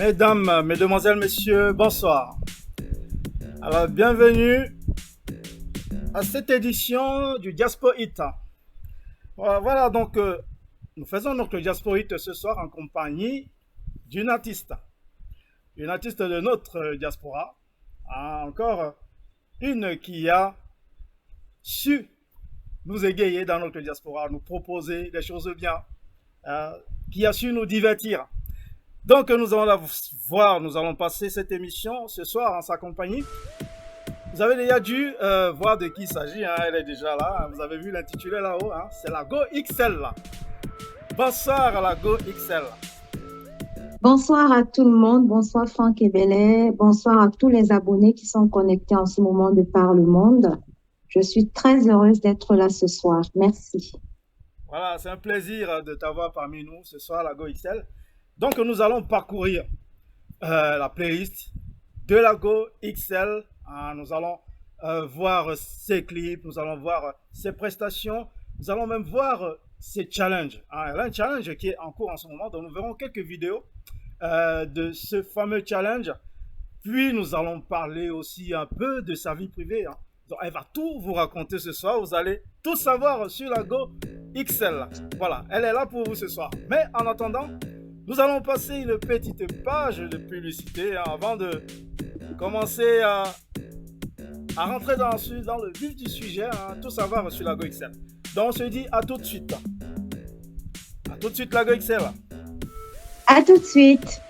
Mesdames, Mesdemoiselles, Messieurs, bonsoir. Alors, bienvenue à cette édition du Diaspora Hit. Voilà, donc, nous faisons notre Diaspora Hit ce soir en compagnie d'une artiste de notre diaspora. Encore une qui a su nous égayer dans notre diaspora, nous proposer des choses bien, qui a su nous divertir. Donc nous allons la voir, nous allons passer cette émission ce soir en sa compagnie. Vous avez déjà dû voir de qui il s'agit, hein, elle est déjà là, vous avez vu l'intitulé là-haut, hein, c'est la Go XL. Bonsoir à la Go XL. Bonsoir à tout le monde, bonsoir Franck Ebele, bonsoir à tous les abonnés qui sont connectés en ce moment de par le monde. Je suis très heureuse d'être là ce soir, merci. Voilà, c'est un plaisir de t'avoir parmi nous ce soir, la Go XL. Donc, nous allons parcourir la playlist de la Go XL. Nous allons voir ses clips, nous allons voir ses prestations, nous allons même voir ses challenges. Elle a un challenge qui est en cours en ce moment, donc nous verrons quelques vidéos de ce fameux challenge. Puis, nous allons parler aussi un peu de sa vie privée. Donc, elle va tout vous raconter ce soir. Vous allez tout savoir sur la Go XL. Voilà, elle est là pour vous ce soir. Mais en attendant, nous allons passer une petite page de publicité avant de commencer à rentrer dans le vif du sujet, tout savoir sur la Go XL. Donc on se dit à tout de suite. À tout de suite la Go XL. À tout de suite.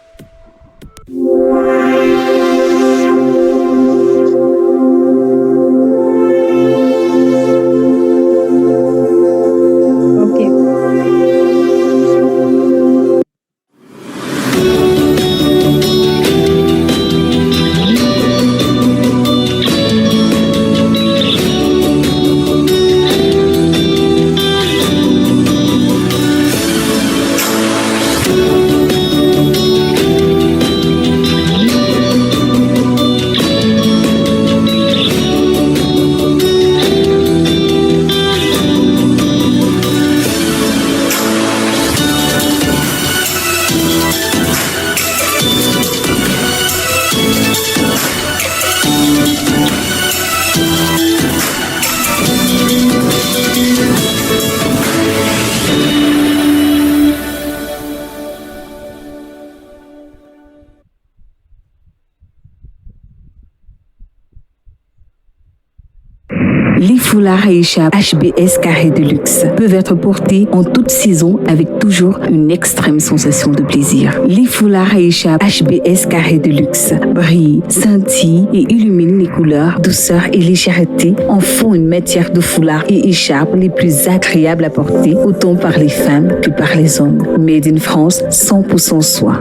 Les foulards Aïcha HBS Carré de luxe peuvent être portés en toute saison avec toujours une extrême sensation de plaisir. Les foulards Aïcha HBS Carré de luxe brillent, scintillent et illuminent les couleurs, douceur et légèreté en font une matière de foulard et écharpe les plus agréables à porter autant par les femmes que par les hommes. Made in France, 100% soie.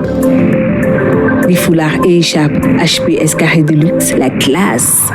Les foulards et écharpes HBS Carré de luxe, la classe.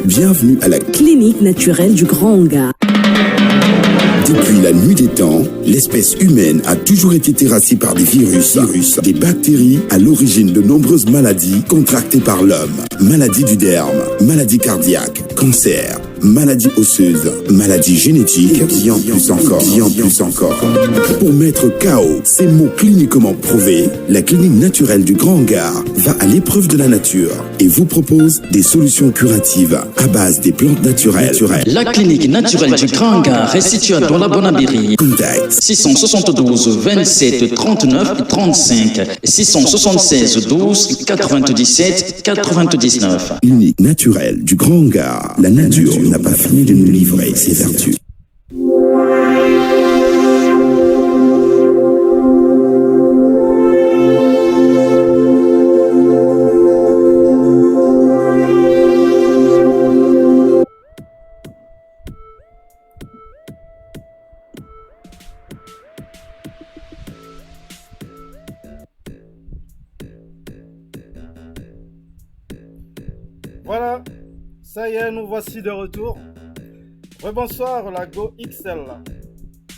Bienvenue à la clinique naturelle du Grand Hangar. Depuis la nuit des temps, l'espèce humaine a toujours été terrassée par des virus, des bactéries à l'origine de nombreuses maladies contractées par l'homme. Maladies du derme, maladies cardiaques, cancer, maladies osseuses, maladies génétiques, bien plus encore. Pour mettre KO ces mots cliniquement prouvés, la clinique naturelle du Grand Hangar va à l'épreuve de la nature et vous propose des solutions curatives à base des plantes naturelles. La clinique naturelle du Grand Hangar est située dans la Bonabéry. Contact 672 27 39 35 676 12 97 99. Clinique naturelle du Grand Hangar. La nature n'a pas fini de nous livrer ses vertus. Voilà, ça y est, nous voici de retour. Bonsoir, la Go XL.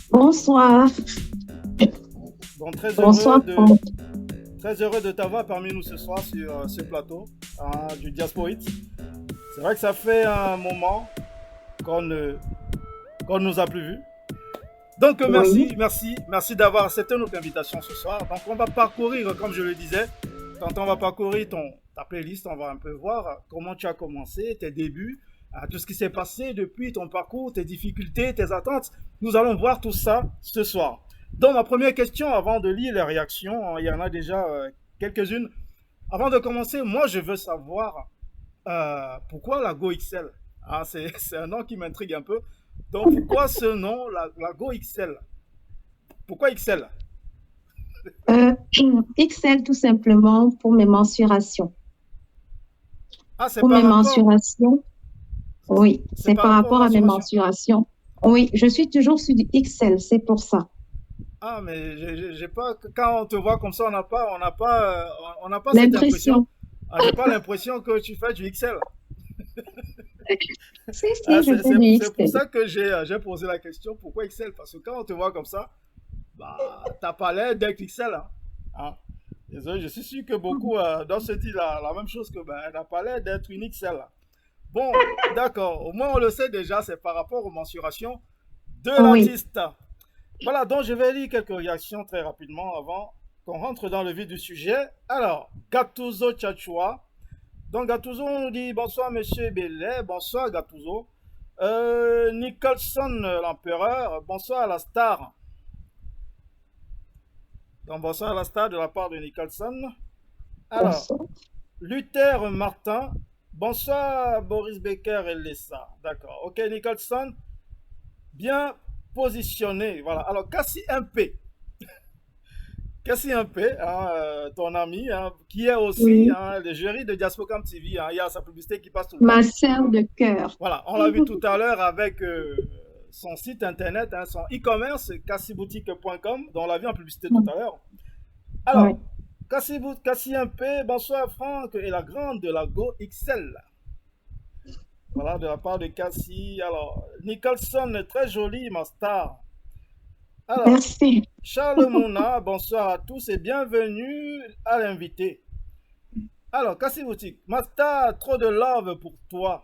Bonsoir. Donc, très Bonsoir. heureux de t'avoir parmi nous ce soir sur ce plateau du Diasporite. C'est vrai que ça fait un moment qu'on nous a plus vus. Donc, merci d'avoir accepté notre invitation ce soir. Donc, on va parcourir, comme je le disais, quand on va parcourir ta playlist, on va un peu voir comment tu as commencé, tes débuts, tout ce qui s'est passé depuis ton parcours, tes difficultés, tes attentes. Nous allons voir tout ça ce soir. Donc, ma première question, avant de lire les réactions, il y en a déjà quelques-unes. Avant de commencer, moi, je veux savoir pourquoi la Go XL. C'est un nom qui m'intrigue un peu. Donc, pourquoi ce nom, la Go XL? Pourquoi XL? XL, tout simplement, pour mes mensurations. C'est pour par mes mensurations. Oui, c'est par rapport à mes mensurations. Oui, je suis toujours sur du XL, c'est pour ça. Mais j'ai pas, quand on te voit comme ça, on n'a pas cette L'impression. impression. J'ai pas l'impression que tu fais du XL. Si, je fais du XL. C'est pour ça que j'ai posé la question, pourquoi XL? Parce que quand on te voit comme ça, t'as pas l'air d'être XL. Désolé, je suis sûr que beaucoup doivent se dire la même chose que elle n'a pas l'air d'être une XL. Bon, d'accord. Au moins, on le sait déjà, c'est par rapport aux mensurations de l'artiste. Voilà, donc je vais lire quelques réactions très rapidement avant qu'on rentre dans le vif du sujet. Alors, Gattuso Tchatchoua. Donc, Gattuso nous dit bonsoir, monsieur Bellet. Bonsoir, Gattuso. Nicholson, l'empereur. Bonsoir à la star. Donc, bonsoir à la star de la part de Nicholson. Alors, Bonsoir. Luther Martin. Bonsoir, Boris Becker et Lessa. D'accord. Ok, Nicholson. Bien positionné. Voilà. Alors, Cassie MP. Cassie MP, ton ami, qui est aussi le jury de Diaspocam TV. Il y a sa publicité qui passe tout le temps. Ma sœur de cœur. Voilà. On l'a vu tout à l'heure avec son site internet, son e-commerce, cassiboutique.com, dont on l'a vu en publicité tout à l'heure. Alors, Cassie MP, bonsoir Franck et la grande de la Go XL. Voilà, de la part de Cassie. Alors, Nicholson, très joli, ma star. Alors, Merci. Charles Mouna, bonsoir à tous et bienvenue à l'invité. Alors, Cassie Boutique, ma star, trop de love pour toi.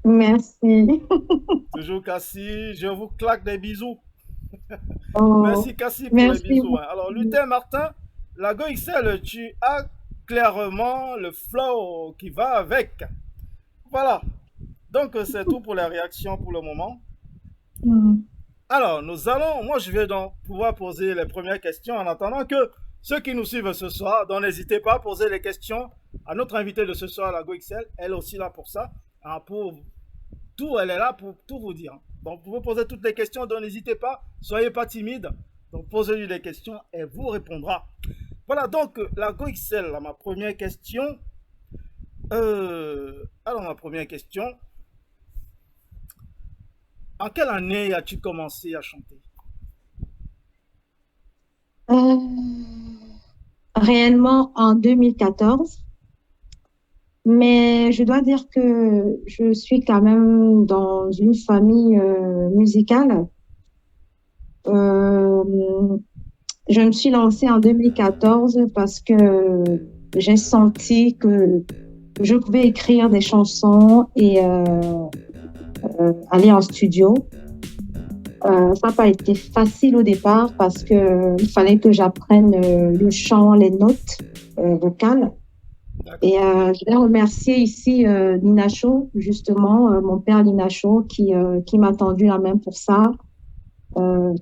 Merci. Toujours Cassie, je vous claque des bisous. Oh, Merci Cassie pour les bisous. Alors, Luther Martin, la Go XL, tu as clairement le flow qui va avec. Voilà. Donc, c'est tout pour les réactions pour le moment. Alors, moi je vais donc pouvoir poser les premières questions en attendant que ceux qui nous suivent ce soir, donc n'hésitez pas à poser les questions à notre invité de ce soir, la Go XL. Elle est aussi là pour ça. Elle est là pour tout vous dire. Donc, vous pouvez poser toutes les questions, donc n'hésitez pas, soyez pas timide. Donc, posez-lui les questions et vous répondra. Voilà, donc, la Go XL, ma première question. Ma première question. En quelle année as-tu commencé à chanter? Réellement en 2014. Mais je dois dire que je suis quand même dans une famille musicale. Je me suis lancée en 2014 parce que j'ai senti que je pouvais écrire des chansons et aller en studio. Ça n'a pas été facile au départ parce que il fallait que j'apprenne le chant, les notes vocales. Et je vais remercier ici Nina Cho, justement, mon père Nina Cho, qui m'a tendu la main pour ça,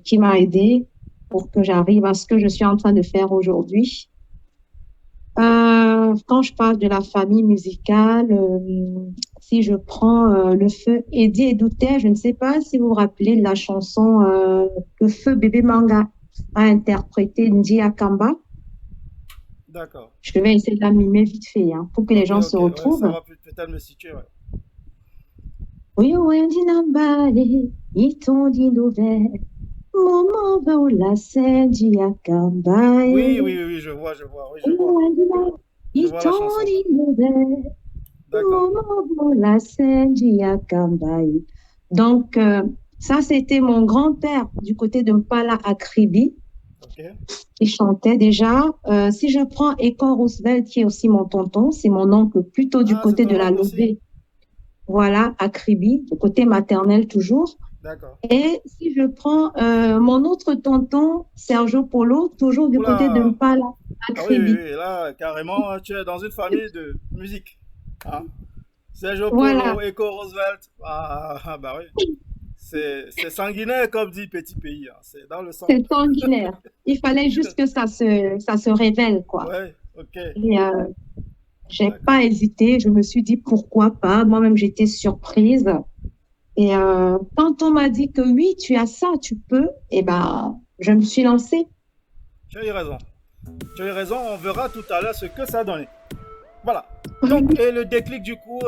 qui m'a aidé pour que j'arrive à ce que je suis en train de faire aujourd'hui. Quand je parle de la famille musicale, si je prends le feu Eddie Edouté, je ne sais pas si vous vous rappelez de la chanson que Feu Bébé Manga a interprété Ndi Akamba. D'accord. Je vais essayer de la mimer vite fait pour que les gens se retrouvent. Ouais, ça va peut-être me situer, ouais. Oui, oui, Dinambale, Itondi Nouvelle. Moment va où la scène Ndi Akamba. Oui, je vois. Oui, je vois. Je vois la chanson. Donc, ça, c'était mon grand-père du côté de Mpala Akribi, qui chantait déjà. Si je prends Econ Roosevelt, qui est aussi mon tonton, c'est mon oncle plutôt du côté de la Lobé. Voilà, Akribi, du côté maternel toujours. D'accord. Et si je prends mon autre tonton, Sergio Polo, toujours du côté de Mpala Akribi. Oui, là, carrément, tu es dans une famille de musique. Hein? Sergio Polo, Eco Roosevelt. Bah oui. C'est sanguinaire, comme dit Petit Pays. Hein. C'est dans le sang. C'est sanguinaire. Il fallait juste que ça se révèle, quoi. Ouais, ok. Et j'ai pas hésité. Je me suis dit pourquoi pas. Moi-même, j'étais surprise. Et quand on m'a dit que oui, tu as ça, tu peux, et ben, je me suis lancée. Tu as eu raison. Tu as eu raison. On verra tout à l'heure ce que ça a donné. Voilà. Donc, et le déclic du coup,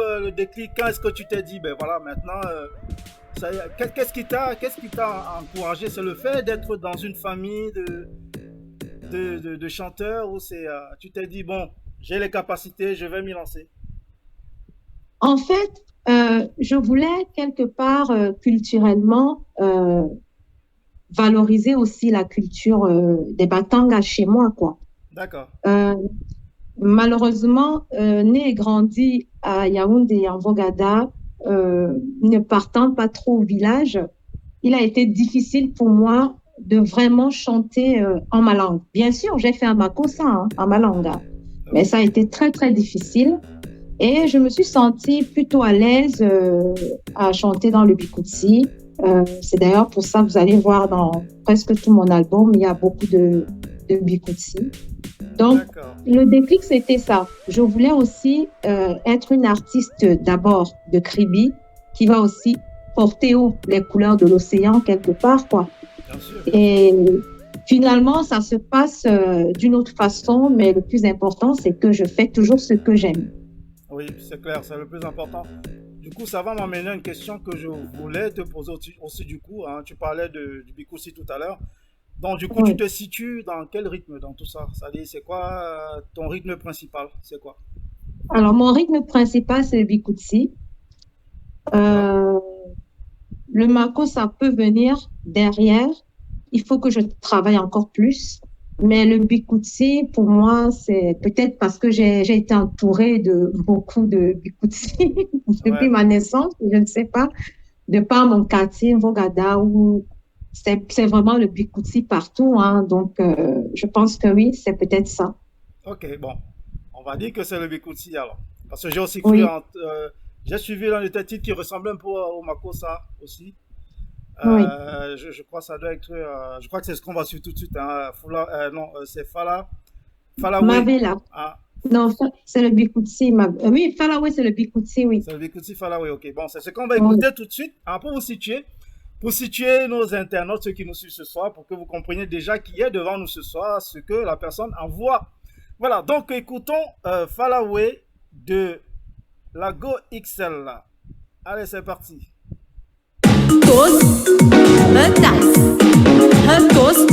quand est-ce que tu t'es dit, ben voilà, maintenant, qu'est-ce qui t'a encouragé? C'est le fait d'être dans une famille de chanteurs ou c'est, tu t'es dit, bon, j'ai les capacités, je vais m'y lancer? En fait, je voulais quelque part culturellement valoriser aussi la culture des Batangas chez moi, quoi. D'accord. Malheureusement, né et grandi à Yaoundé et en Vogada, ne partant pas trop au village, il a été difficile pour moi de vraiment chanter en ma langue. Bien sûr, j'ai fait un makossa en ma langue, mais ça a été très, très difficile. Et je me suis sentie plutôt à l'aise à chanter dans le Bikutsi. C'est d'ailleurs pour ça que vous allez voir dans presque tout mon album, il y a beaucoup de Bikutsi. Donc, le déclic, c'était ça. Je voulais aussi être une artiste d'abord de Kribi, qui va aussi porter haut les couleurs de l'océan quelque part, quoi. Bien sûr. Et finalement, ça se passe d'une autre façon, mais le plus important, c'est que je fais toujours ce que j'aime. Oui, c'est clair, c'est le plus important. Du coup, ça va m'amener à une question que je voulais te poser aussi du coup. Hein. Tu parlais du Bikutsi tout à l'heure. Donc, du coup, tu te situes dans quel rythme dans tout ça? C'est-à-dire, c'est quoi ton rythme principal? C'est quoi? Alors, mon rythme principal, c'est le Bikutsi. Le Mako, ça peut venir derrière. Il faut que je travaille encore plus. Mais le Bikutsi, pour moi, c'est peut-être parce que j'ai été entourée de beaucoup de Bikutsi depuis ma naissance, je ne sais pas, de par mon quartier, Vogada, où c'est vraiment le Bikutsi partout. Hein, donc, je pense que oui, c'est peut-être ça. Ok, bon. On va dire que c'est le Bikutsi alors. Parce que j'ai aussi cru, j'ai suivi l'un de tes titres qui ressemblait un peu au Makossa aussi. Je crois que ça doit être, je crois que c'est ce qu'on va suivre tout de suite. Hein. Non, c'est Falawe. Mavela. Ah. Non, c'est le Bikutsi. Oui, Falawe, c'est le Bikutsi, oui. C'est le Bikutsi Falawe, ok. Bon, c'est ce qu'on va écouter tout de suite. Alors, pour situer nos internautes, ceux qui nous suivent ce soir, pour que vous compreniez déjà qui est devant nous ce soir, ce que la personne envoie. Voilà, donc écoutons Falawe de la Go XL. Allez, c'est parti. Tos, un tas, un tos,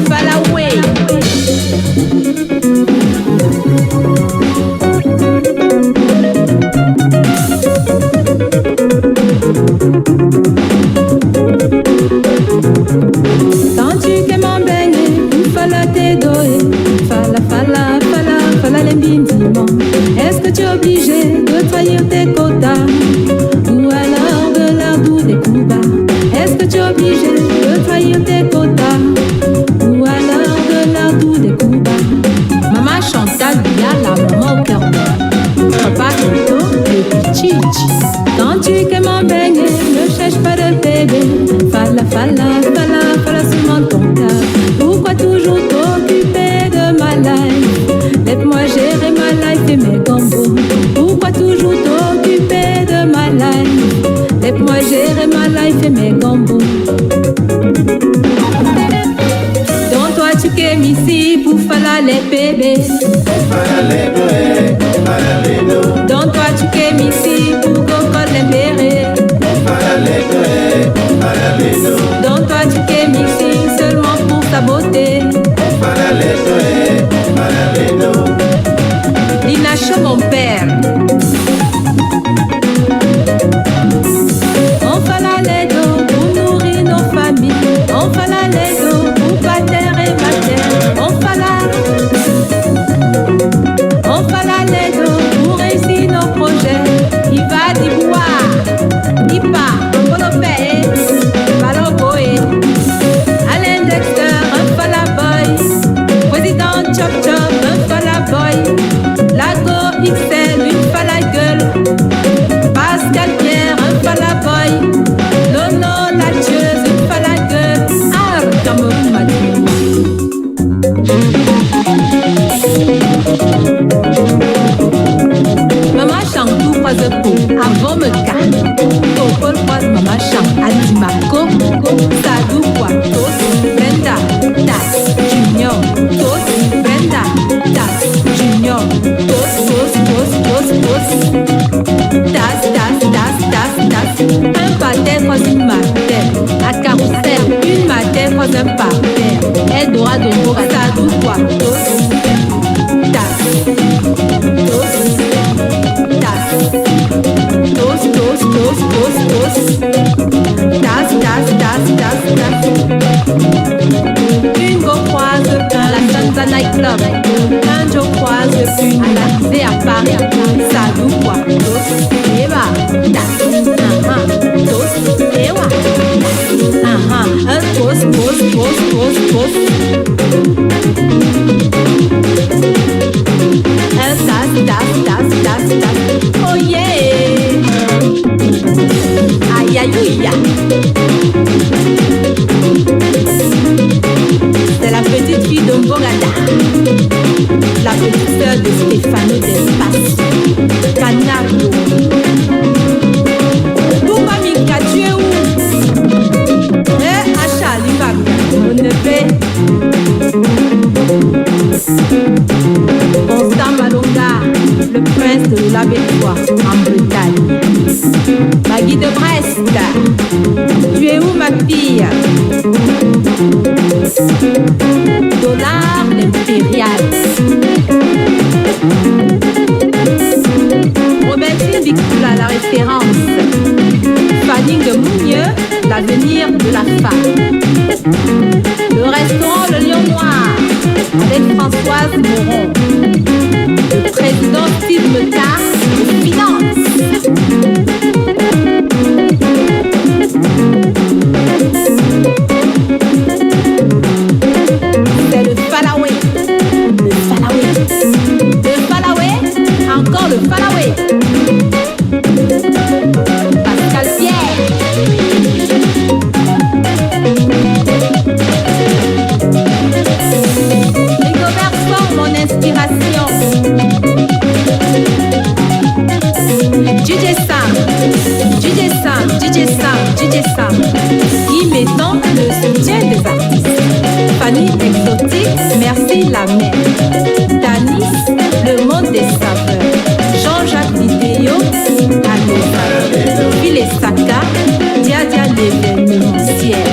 Falawe. Quand tu t'es m'embaigner, fala te doé, fala l'embindiment. Est-ce que tu obligé de trahir tes quotas? Ou alors de l'ardou des coups bas? Est-ce que tu es obligé de trahir tes quotas? Ou alors de l'ardou des coups bas? Maman Chantal, il y a la maman au cœur noir. Papa Toto, le petit. Quand tu qu'aimes en baigner, ne cherche pas de bébé. Fala, fala, fala, fala seulement ton cœur. Pourquoi toujours t'occuper de ma life? Laisse-moi gérer ma life et mes gambos. Pourquoi toujours t'occuper de ma life? Laisse-moi gérer ma life et mes gambos. Donc toi tu qu'aimes ici pour faire les bébés. Donc toi tu qu'aimes ici pour coco les bérés. Donc toi tu qu'aimes ici seulement pour ta beauté. Linacho mon père. On fait la ledo pour nourrir nos familles. On fait la ledo pour batter et batter. On fait la ledo pour réussir nos projets. Il va d'Ivoire, Ipa, Colopé, Baloboé. Alain Dexter, un fala boy. Président Chop Chop, un fala boy. Lago XL, une fala gueule. Pascal Pierre, un fala boy. Lono la tueuse, une fala gueule. Ah, Cameroun m'a dit. Maman chante tout croise pour avant me calme. Topol croise maman chante à Dimako. Sadou quoi, Tos, Brenda, Das, Junior, Tos, Brenda, Das, Junior, Tos, Das. Un patin croise une matin. À carrousel, une matin croise un parterre. Eldora Dongo, Sadou quoi, Tos, Das. Une go croise à la Sansa Night Club. Un Joe croise une à la Zé à Paris. Sadou quoi, Tos, Eva, Das, Tos, Ewa, un Tos. Un Das. Oh yeah. Aïe aïe aïe. C'est la petite fille de Mbogada, la petite sœur de Stéphano d'Espace, Canardo. Pourquoi Mika, tu es où? Acha, Limbab, on ne fait. Constant Malonga, le prince de la Bétois en Bretagne. Maggie de Brest, tu es où ma fille? Dollar l'impérial. Robertine Victoula, la référence. Fanning de Mougneux, l'avenir de la femme. Le restaurant Le Lion Noir avec Françoise Moron. Le président Steve Metard de Finance. C'est le Falaway. Encore le Falaway. Pascal Pierre. Rigobert Fort, mon inspiration. DJ Sam, qui mettant le soutien des artistes. Fanny Exotique, merci la mère. Tanis, le monde des saveurs. Jean-Jacques Vidéo, Allo, Phil et Saka, Dia l'événementiel.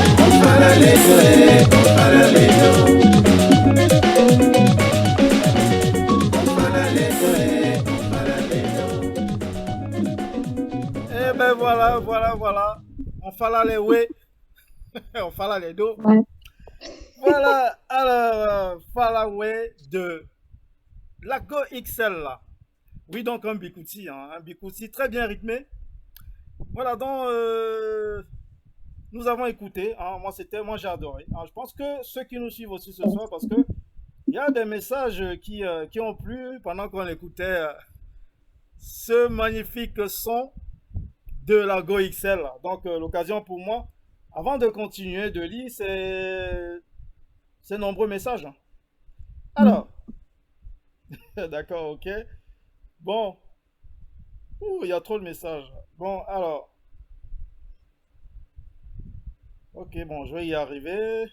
Eh ben voilà. On fala les ouais. On fala les dos. Ouais. Voilà, alors, Falaway de Lago XL là. Oui, donc un bikouti très bien rythmé. Voilà, donc nous avons écouté. Hein, moi j'ai adoré. Hein, je pense que ceux qui nous suivent aussi ce soir, parce que il y a des messages qui ont plu pendant qu'on écoutait ce magnifique son de la Go XL. Donc l'occasion pour moi, avant de continuer de lire ces nombreux messages. Alors, d'accord, ok. Bon, il y a trop de messages. Bon, alors, ok, bon, je vais y arriver.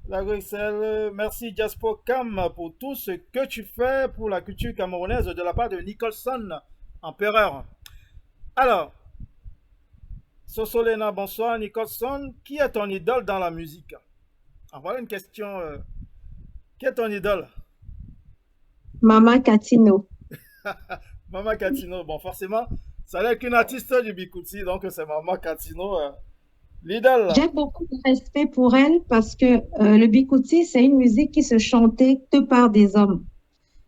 La Bruxelles, merci Jaspo Cam pour tout ce que tu fais pour la culture camerounaise de la part de Nicholson, empereur. Alors, Sosolena, bonsoir. Nicholson, qui est ton idole dans la musique? Ah, voilà une question. Qui est ton idole? Mama Catino. Mama Catino, bon, forcément, ça n'est qu'une artiste du Bikouti, donc c'est Mama Catino, l'idole. J'ai beaucoup de respect pour elle parce que le bikouti, c'est une musique qui se chantait que par des hommes.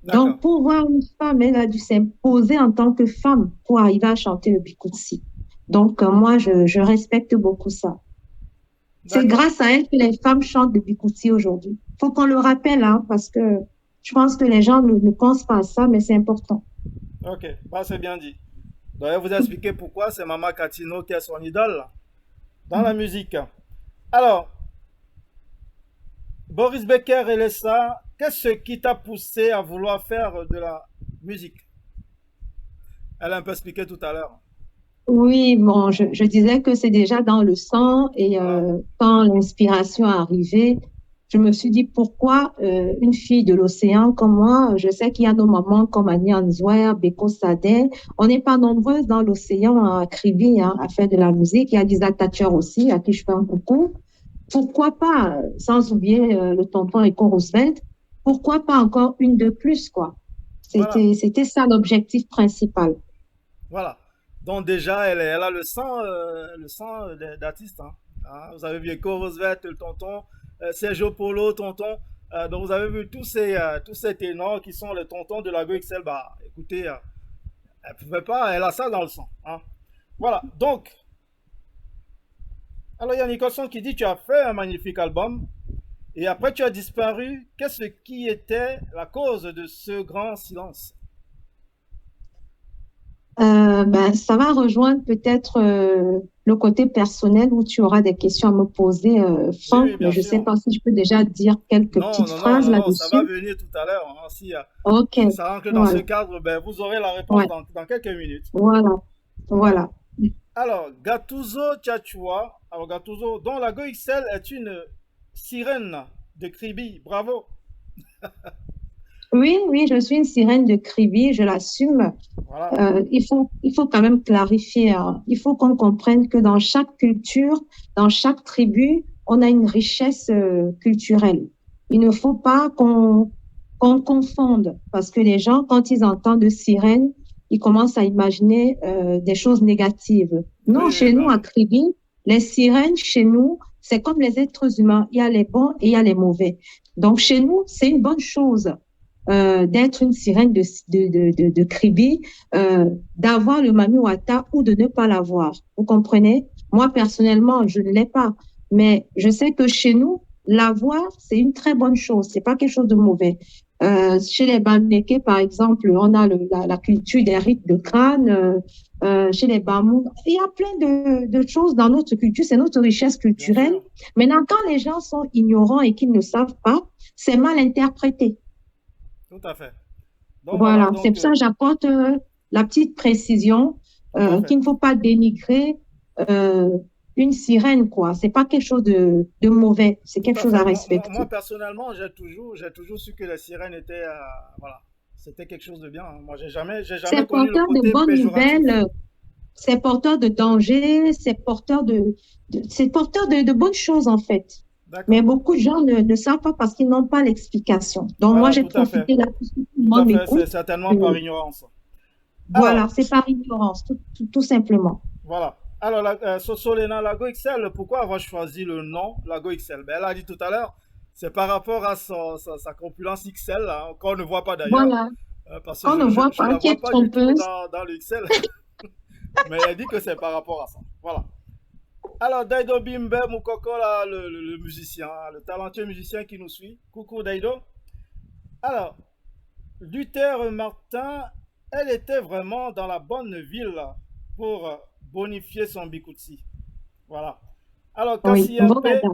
Donc, pour voir une femme, elle a dû s'imposer en tant que femme pour arriver à chanter le bikouti. Donc, moi, je respecte beaucoup ça. C'est grâce à elle que les femmes chantent le bikouti aujourd'hui. Il faut qu'on le rappelle, hein, parce que je pense que les gens ne pensent pas à ça, mais c'est important. Ok, bah, c'est bien dit. Donc, je vais vous expliquer pourquoi c'est Mama Catino qui est son idole dans la musique. Alors, Boris Becker et Lessa, qu'est-ce qui t'a poussé à vouloir faire de la musique? Elle a un peu expliqué tout à l'heure. Oui, bon, je disais que c'est déjà dans le sang et quand l'inspiration est arrivée, je me suis dit pourquoi une fille de l'océan comme moi, je sais qu'il y a nos mamans comme Annie Anzouer, Beko Sadeh, on n'est pas nombreuses dans l'océan à Kribi à faire de la musique. Il y a Lisa Thatcher aussi, à qui je fais un coucou. Pourquoi pas, sans oublier le tonton Rico Roosevelt, pourquoi pas encore une de plus, quoi. C'était ça l'objectif principal. Voilà. Donc déjà, elle a le sang d'artiste. Hein. Hein, vous avez vu Rico Roosevelt, le tonton, Sergio Polo, tonton. Donc vous avez vu tous ces ténors qui sont les tontons de la Go XL. Bah, écoutez, elle pouvait pas, elle a ça dans le sang. Hein. Voilà. Donc, alors il y a Nicholson qui dit tu as fait un magnifique album et après tu as disparu. Qu'est-ce qui était la cause de ce grand silence? Ça va rejoindre peut-être le côté personnel où tu auras des questions à me poser, Franck, oui, mais je ne sais pas si je peux déjà dire quelques petites phrases là-dessus. Ça va venir tout à l'heure. Hein, si ça rentre dans ce cadre, ben, vous aurez la réponse dans quelques minutes. Voilà. Alors, Gattuso Tchatchoua, dont la Go XL est une sirène de Kribi. Bravo. Oui, je suis une sirène de Kribi, je l'assume. Voilà. Il faut quand même clarifier. Hein. Il faut qu'on comprenne que dans chaque culture, dans chaque tribu, on a une richesse culturelle. Il ne faut pas qu'on confonde, parce que les gens, quand ils entendent sirène, ils commencent à imaginer des choses négatives. Non, chez nous, à Kribi, les sirènes, chez nous, c'est comme les êtres humains. Il y a les bons et il y a les mauvais. Donc, chez nous, c'est une bonne chose. D'être une sirène de Kribi, d'avoir le Mami Wata ou de ne pas l'avoir. Vous comprenez? Moi, personnellement, je ne l'ai pas. Mais je sais que chez nous, l'avoir, c'est une très bonne chose. C'est pas quelque chose de mauvais. Chez les Bamileke, par exemple, on a la culture des rites de crâne. Chez les Bamou, il y a plein de choses dans notre culture. C'est notre richesse culturelle. Maintenant, quand les gens sont ignorants et qu'ils ne savent pas, c'est mal interprété. Tout à fait. Donc, voilà, c'est pour ça que j'apporte la petite précision qu'il ne faut pas dénigrer une sirène, quoi. C'est pas quelque chose de mauvais, c'est quelque chose à respecter. Moi, personnellement, j'ai toujours su que les sirènes étaient, voilà, c'était quelque chose de bien. Moi, j'ai jamais connu le côté de bonnes péjoratif. nouvelles, c'est porteur de danger, c'est porteur de bonnes choses, en fait. Mais beaucoup de gens ne savent pas parce qu'ils n'ont pas l'explication. Donc, voilà, moi, j'ai profité là pour que tout le monde m'écoute. C'est certainement par ignorance. Voilà, c'est par ignorance, tout simplement. Voilà. Alors, Sosolena, la Go XL, pourquoi avoir choisi le nom la Go XL? Ben, elle a dit tout à l'heure, c'est par rapport à sa corpulence XL, hein, qu'on ne voit pas d'ailleurs. Voilà. Parce que On ne voit je pas la qui vois est pas du tout trompeuse. dans l'Excel. Mais elle dit que c'est par rapport à ça. Voilà. Alors, Daido Bimbe Mukoko, là, le musicien, le talentueux musicien qui nous suit. Coucou Daido. Alors, Luther Martin, elle était vraiment dans la bonne ville pour bonifier son Bikutsi. Voilà. Alors, Oui, Cassie bon Mpe, dada.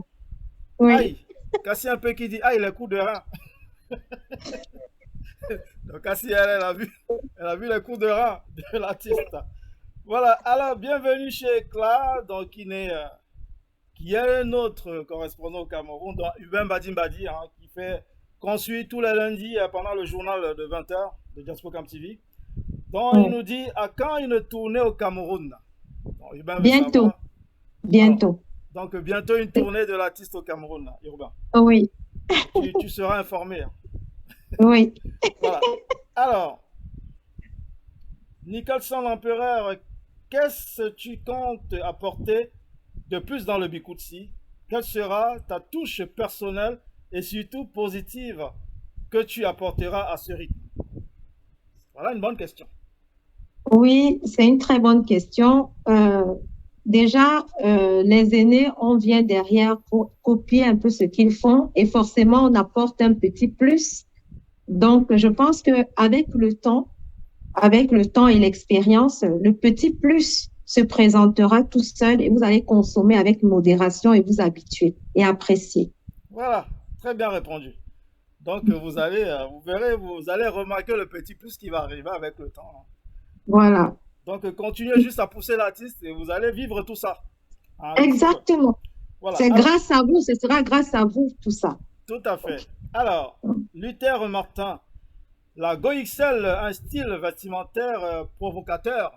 Oui, aïe. Cassie Mpe qui dit aïe, les coups de rein. Donc, Cassie, elle a vu les coups de rein de l'artiste. Voilà. Alors, bienvenue chez Eclat, donc qui est notre correspondant au Cameroun, donc Hubin Badimbadi, hein, qu'on suit tous les lundis pendant le journal de 20h de Diaspora TV. Donc, il oui. nous dit à quand une tournée au Cameroun. Donc, Hubin veut Bientôt, savoir. Alors, bientôt. donc, bientôt une tournée de l'artiste au Cameroun, Urbain. Oui, Tu seras informé. Hein. oui. Voilà. Alors, Nicholson l'Empereur, qu'est-ce que tu comptes apporter de plus dans le Bikutsi? Quelle sera ta touche personnelle et surtout positive que tu apporteras à ce rythme? Voilà une bonne question. Oui, c'est une très bonne question. Déjà, les aînés, on vient derrière pour copier un peu ce qu'ils font et forcément, on apporte un petit plus. Donc, je pense que avec le temps et l'expérience, le petit plus se présentera tout seul et vous allez consommer avec modération et vous habituer et apprécier. Voilà, très bien répondu. Donc vous verrez, vous allez remarquer le petit plus qui va arriver avec le temps. Hein. Voilà. Donc continuez juste à pousser l'artiste et vous allez vivre tout ça. Hein, Exactement. voilà. C'est grâce à vous, ce sera grâce à vous tout ça. Tout à fait. Alors, Luther Martin, la GoXL, un style vestimentaire provocateur.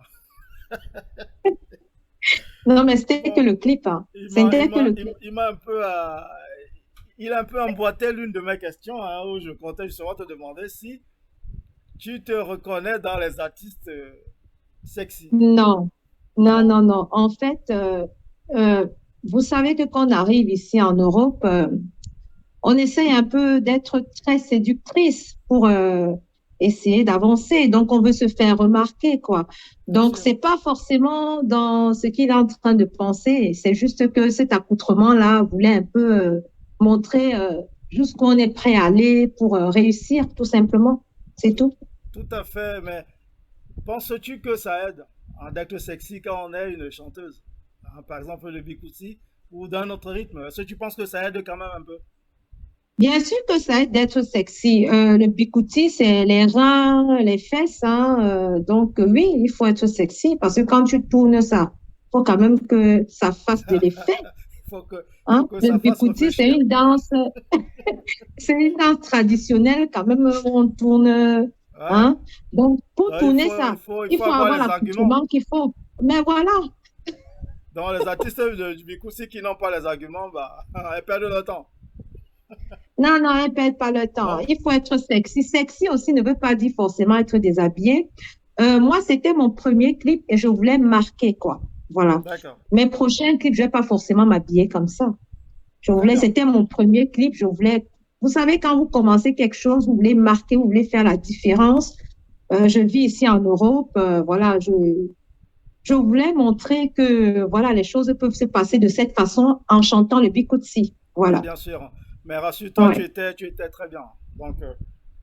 Non, mais c'était que le clip. Hein. C'était que le clip. Il a un peu emboîté l'une de mes questions hein, où je comptais justement te demander si tu te reconnais dans les artistes sexy. Non, non, non, non. En fait, vous savez que quand on arrive ici en Europe, on essaye un peu d'être très séductrice pour essayer d'avancer. Donc, on veut se faire remarquer, quoi. Donc, c'est pas forcément dans ce qu'il est en train de penser. C'est juste que cet accoutrement-là voulait un peu montrer jusqu'où on est prêt à aller pour réussir, tout simplement. C'est tout. Tout à fait, mais penses-tu que ça aide hein, d'être sexy quand on est une chanteuse hein, par exemple le Bikutsi ou d'un autre rythme? Est-ce que tu penses que ça aide quand même un peu? Bien sûr que ça aide d'être sexy. Le bikutsi, c'est les reins, les fesses. Hein, donc, oui, il faut être sexy parce que quand tu tournes ça, il faut quand même que ça fasse de l'effet. faut que Le bikutsi, c'est une danse, c'est une danse traditionnelle quand même. On tourne. Ouais. Hein? Donc, pour tourner ça, il faut avoir l'accoutrement qu'il faut. Mais voilà. Donc, les artistes du Bikutsi qui n'ont pas les arguments, bah, ils perdent le temps. Non, non, ne perd pas le temps. Il faut être sexy. Sexy aussi ne veut pas dire forcément être déshabillé. Moi, c'était mon premier clip et je voulais marquer, quoi. Voilà. Mes prochains clips, je ne vais pas forcément m'habiller comme ça. C'était mon premier clip. Vous savez, quand vous commencez quelque chose, vous voulez marquer, vous voulez faire la différence. Je vis ici en Europe. Voilà, je voulais montrer que, voilà, les choses peuvent se passer de cette façon en chantant le Bikutsi. Voilà. Bien sûr. Mais rassure-toi, tu étais très bien. Donc,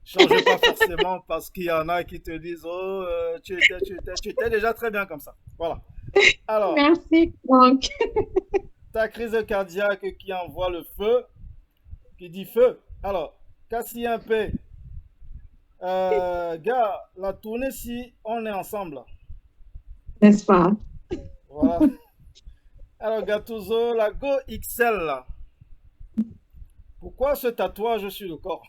change pas forcément parce qu'il y en a qui te disent oh, tu étais déjà très bien comme ça. Voilà. Alors, merci, Franck. Ta crise cardiaque qui envoie le feu, qui dit feu. Alors, Cassie un peu. Gars, la tournée si on est ensemble. N'est-ce pas? Voilà. Alors, Gattuso, la Go XL. Pourquoi ce tatouage sur le corps?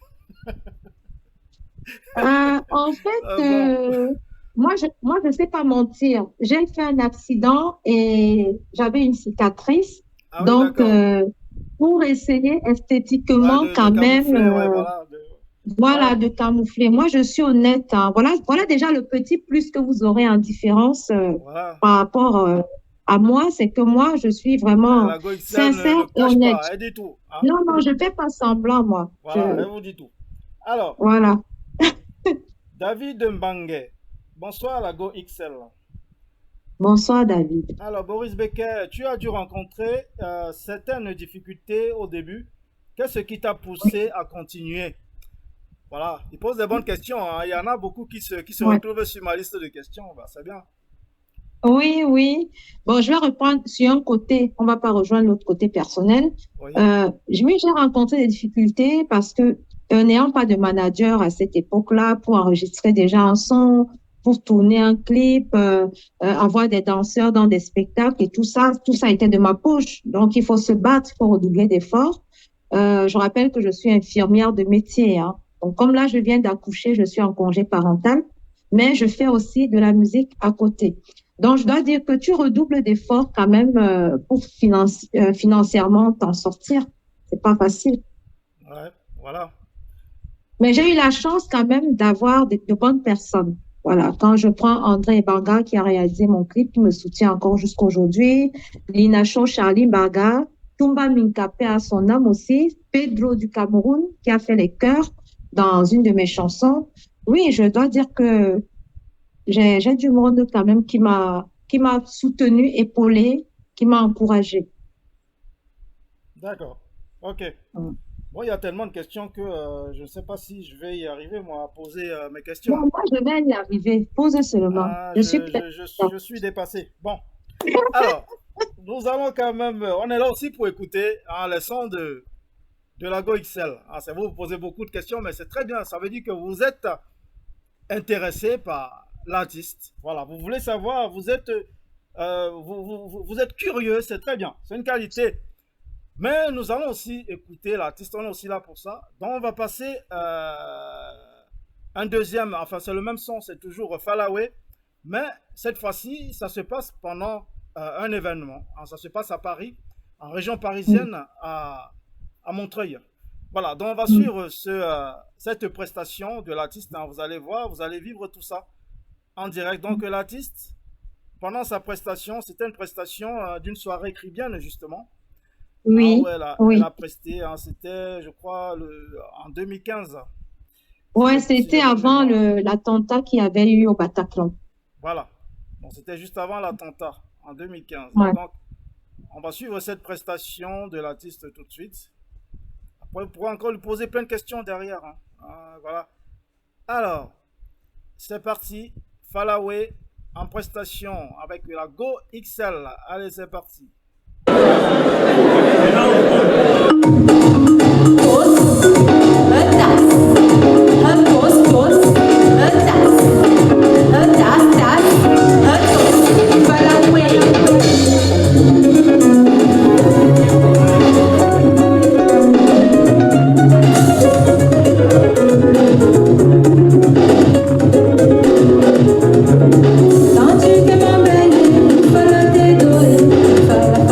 En fait, moi, je sais pas mentir. J'ai fait un accident et j'avais une cicatrice. Ah, oui, donc, pour essayer esthétiquement quand même, voilà, de camoufler. Moi, je suis honnête. Hein. Voilà déjà le petit plus que vous aurez en différence par rapport à moi, c'est que moi, je suis vraiment sincère et honnête. Pas, elle dit tout, hein? Non, je ne fais pas semblant, moi. Voilà, elle vous dit tout. Alors, voilà. David Mbangue. Bonsoir, la Go XL. Bonsoir, David. Alors, Boris Becker, tu as dû rencontrer certaines difficultés au début. Qu'est-ce qui t'a poussé à continuer? Voilà, il pose des bonnes questions, hein. Il y en a beaucoup qui se Ouais. retrouvent sur ma liste de questions. Bah, c'est bien. Oui, oui. Bon, je vais reprendre sur un côté. On va pas rejoindre l'autre côté personnel. Oui, Oui, j'ai rencontré des difficultés parce que n'ayant pas de manager à cette époque-là pour enregistrer déjà un son, pour tourner un clip, avoir des danseurs dans des spectacles et tout ça était de ma poche. Donc, il faut se battre, il faut redoubler d'efforts. Je rappelle que je suis infirmière de métier, hein. Donc, comme là, je viens d'accoucher, je suis en congé parental, mais je fais aussi de la musique à côté. Donc, je dois dire que tu redoubles d'efforts quand même pour financièrement t'en sortir. C'est pas facile. ouais, voilà. Mais j'ai eu la chance quand même d'avoir de bonnes personnes. Voilà, quand je prends André Banga qui a réalisé mon clip, qui me soutient encore jusqu'à aujourd'hui, Lina Cho, Charlie Baga, Tumba Minkape à son âme aussi, Pedro du Cameroun qui a fait les chœurs dans une de mes chansons. Oui, je dois dire que j'ai du monde quand même qui m'a soutenu, épaulé, qui m'a encouragé. D'accord. Ok. Bon, il y a tellement de questions que je ne sais pas si je vais y arriver, moi, à poser mes questions. Bon, moi, je vais y arriver. Pose seulement. Ah, Je suis prête. je suis dépassé. Bon, alors, nous allons quand même, on est là aussi pour écouter hein, les sons de la Go XL. Ah, c'est vous posez beaucoup de questions, mais c'est très bien. Ça veut dire que vous êtes intéressé par l'artiste. Voilà, vous voulez savoir, vous êtes, vous êtes curieux, c'est très bien. C'est une qualité. Mais nous allons aussi écouter l'artiste, on est aussi là pour ça. Donc on va passer un deuxième, enfin c'est le même son, c'est toujours Falaway. Mais cette fois-ci, ça se passe pendant un événement. Hein, ça se passe à Paris, en région parisienne, à Montreuil. Voilà, donc on va suivre cette prestation de l'artiste. Hein, vous allez voir, vous allez vivre tout ça en direct. Donc l'artiste, pendant sa prestation, c'était une prestation d'une soirée caribéenne justement. Oui, Ah ouais, oui. elle a presté, hein, c'était, je crois, en 2015. Ouais, Si c'était j'ai bonne avant mémoire. l'attentat qu'il y avait eu au Bataclan. Voilà. Donc c'était juste avant l'attentat, en 2015. Ouais. Donc, on va suivre cette prestation de l'artiste tout de suite. Après, vous pourrez encore lui poser plein de questions derrière, hein. Voilà. Alors, c'est parti. Falaway en prestation avec la Go XL. Allez, c'est parti. Quand tu te m'embellis, faut le dédorer, faut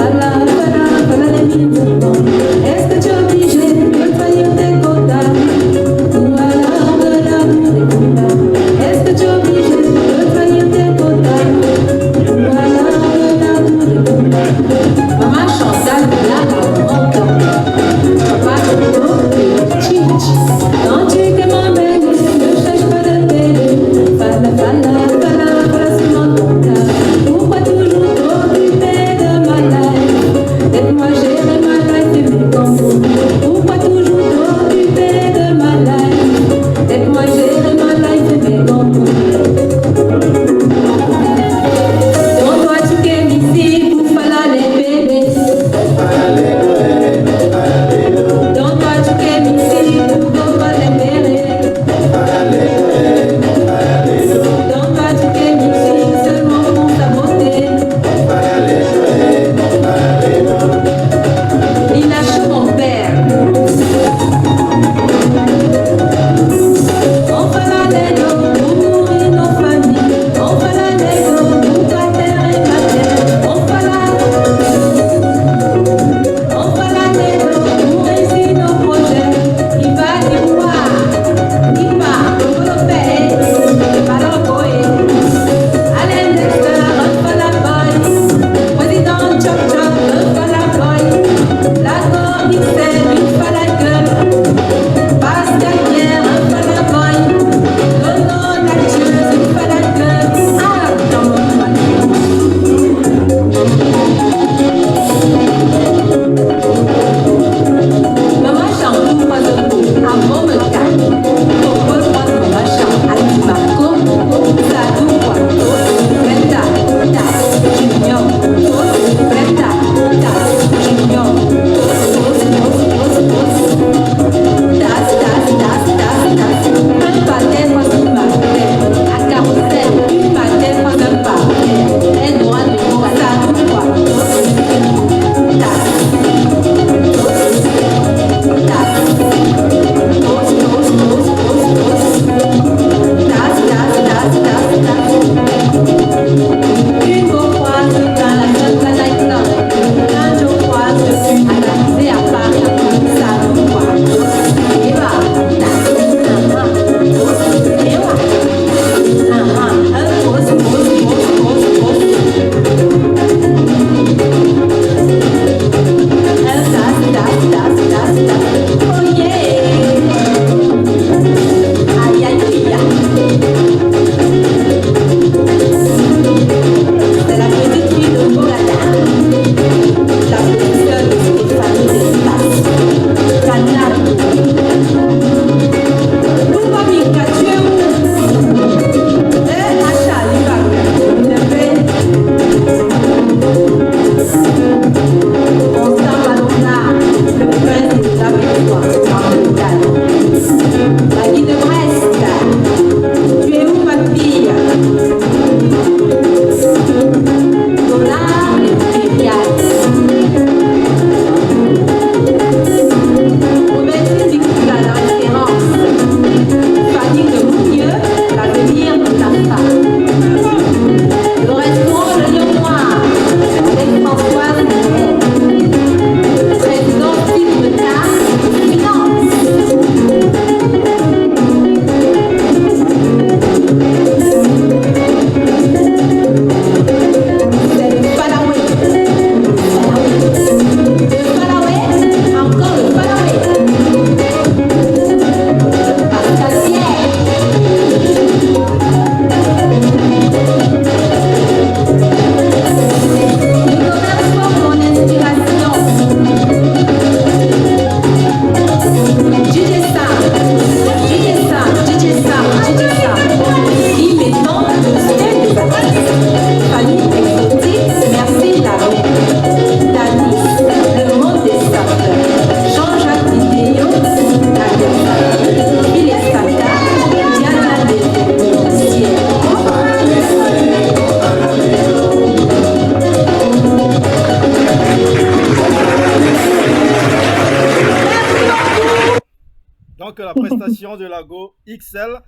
prestation de la Go XL.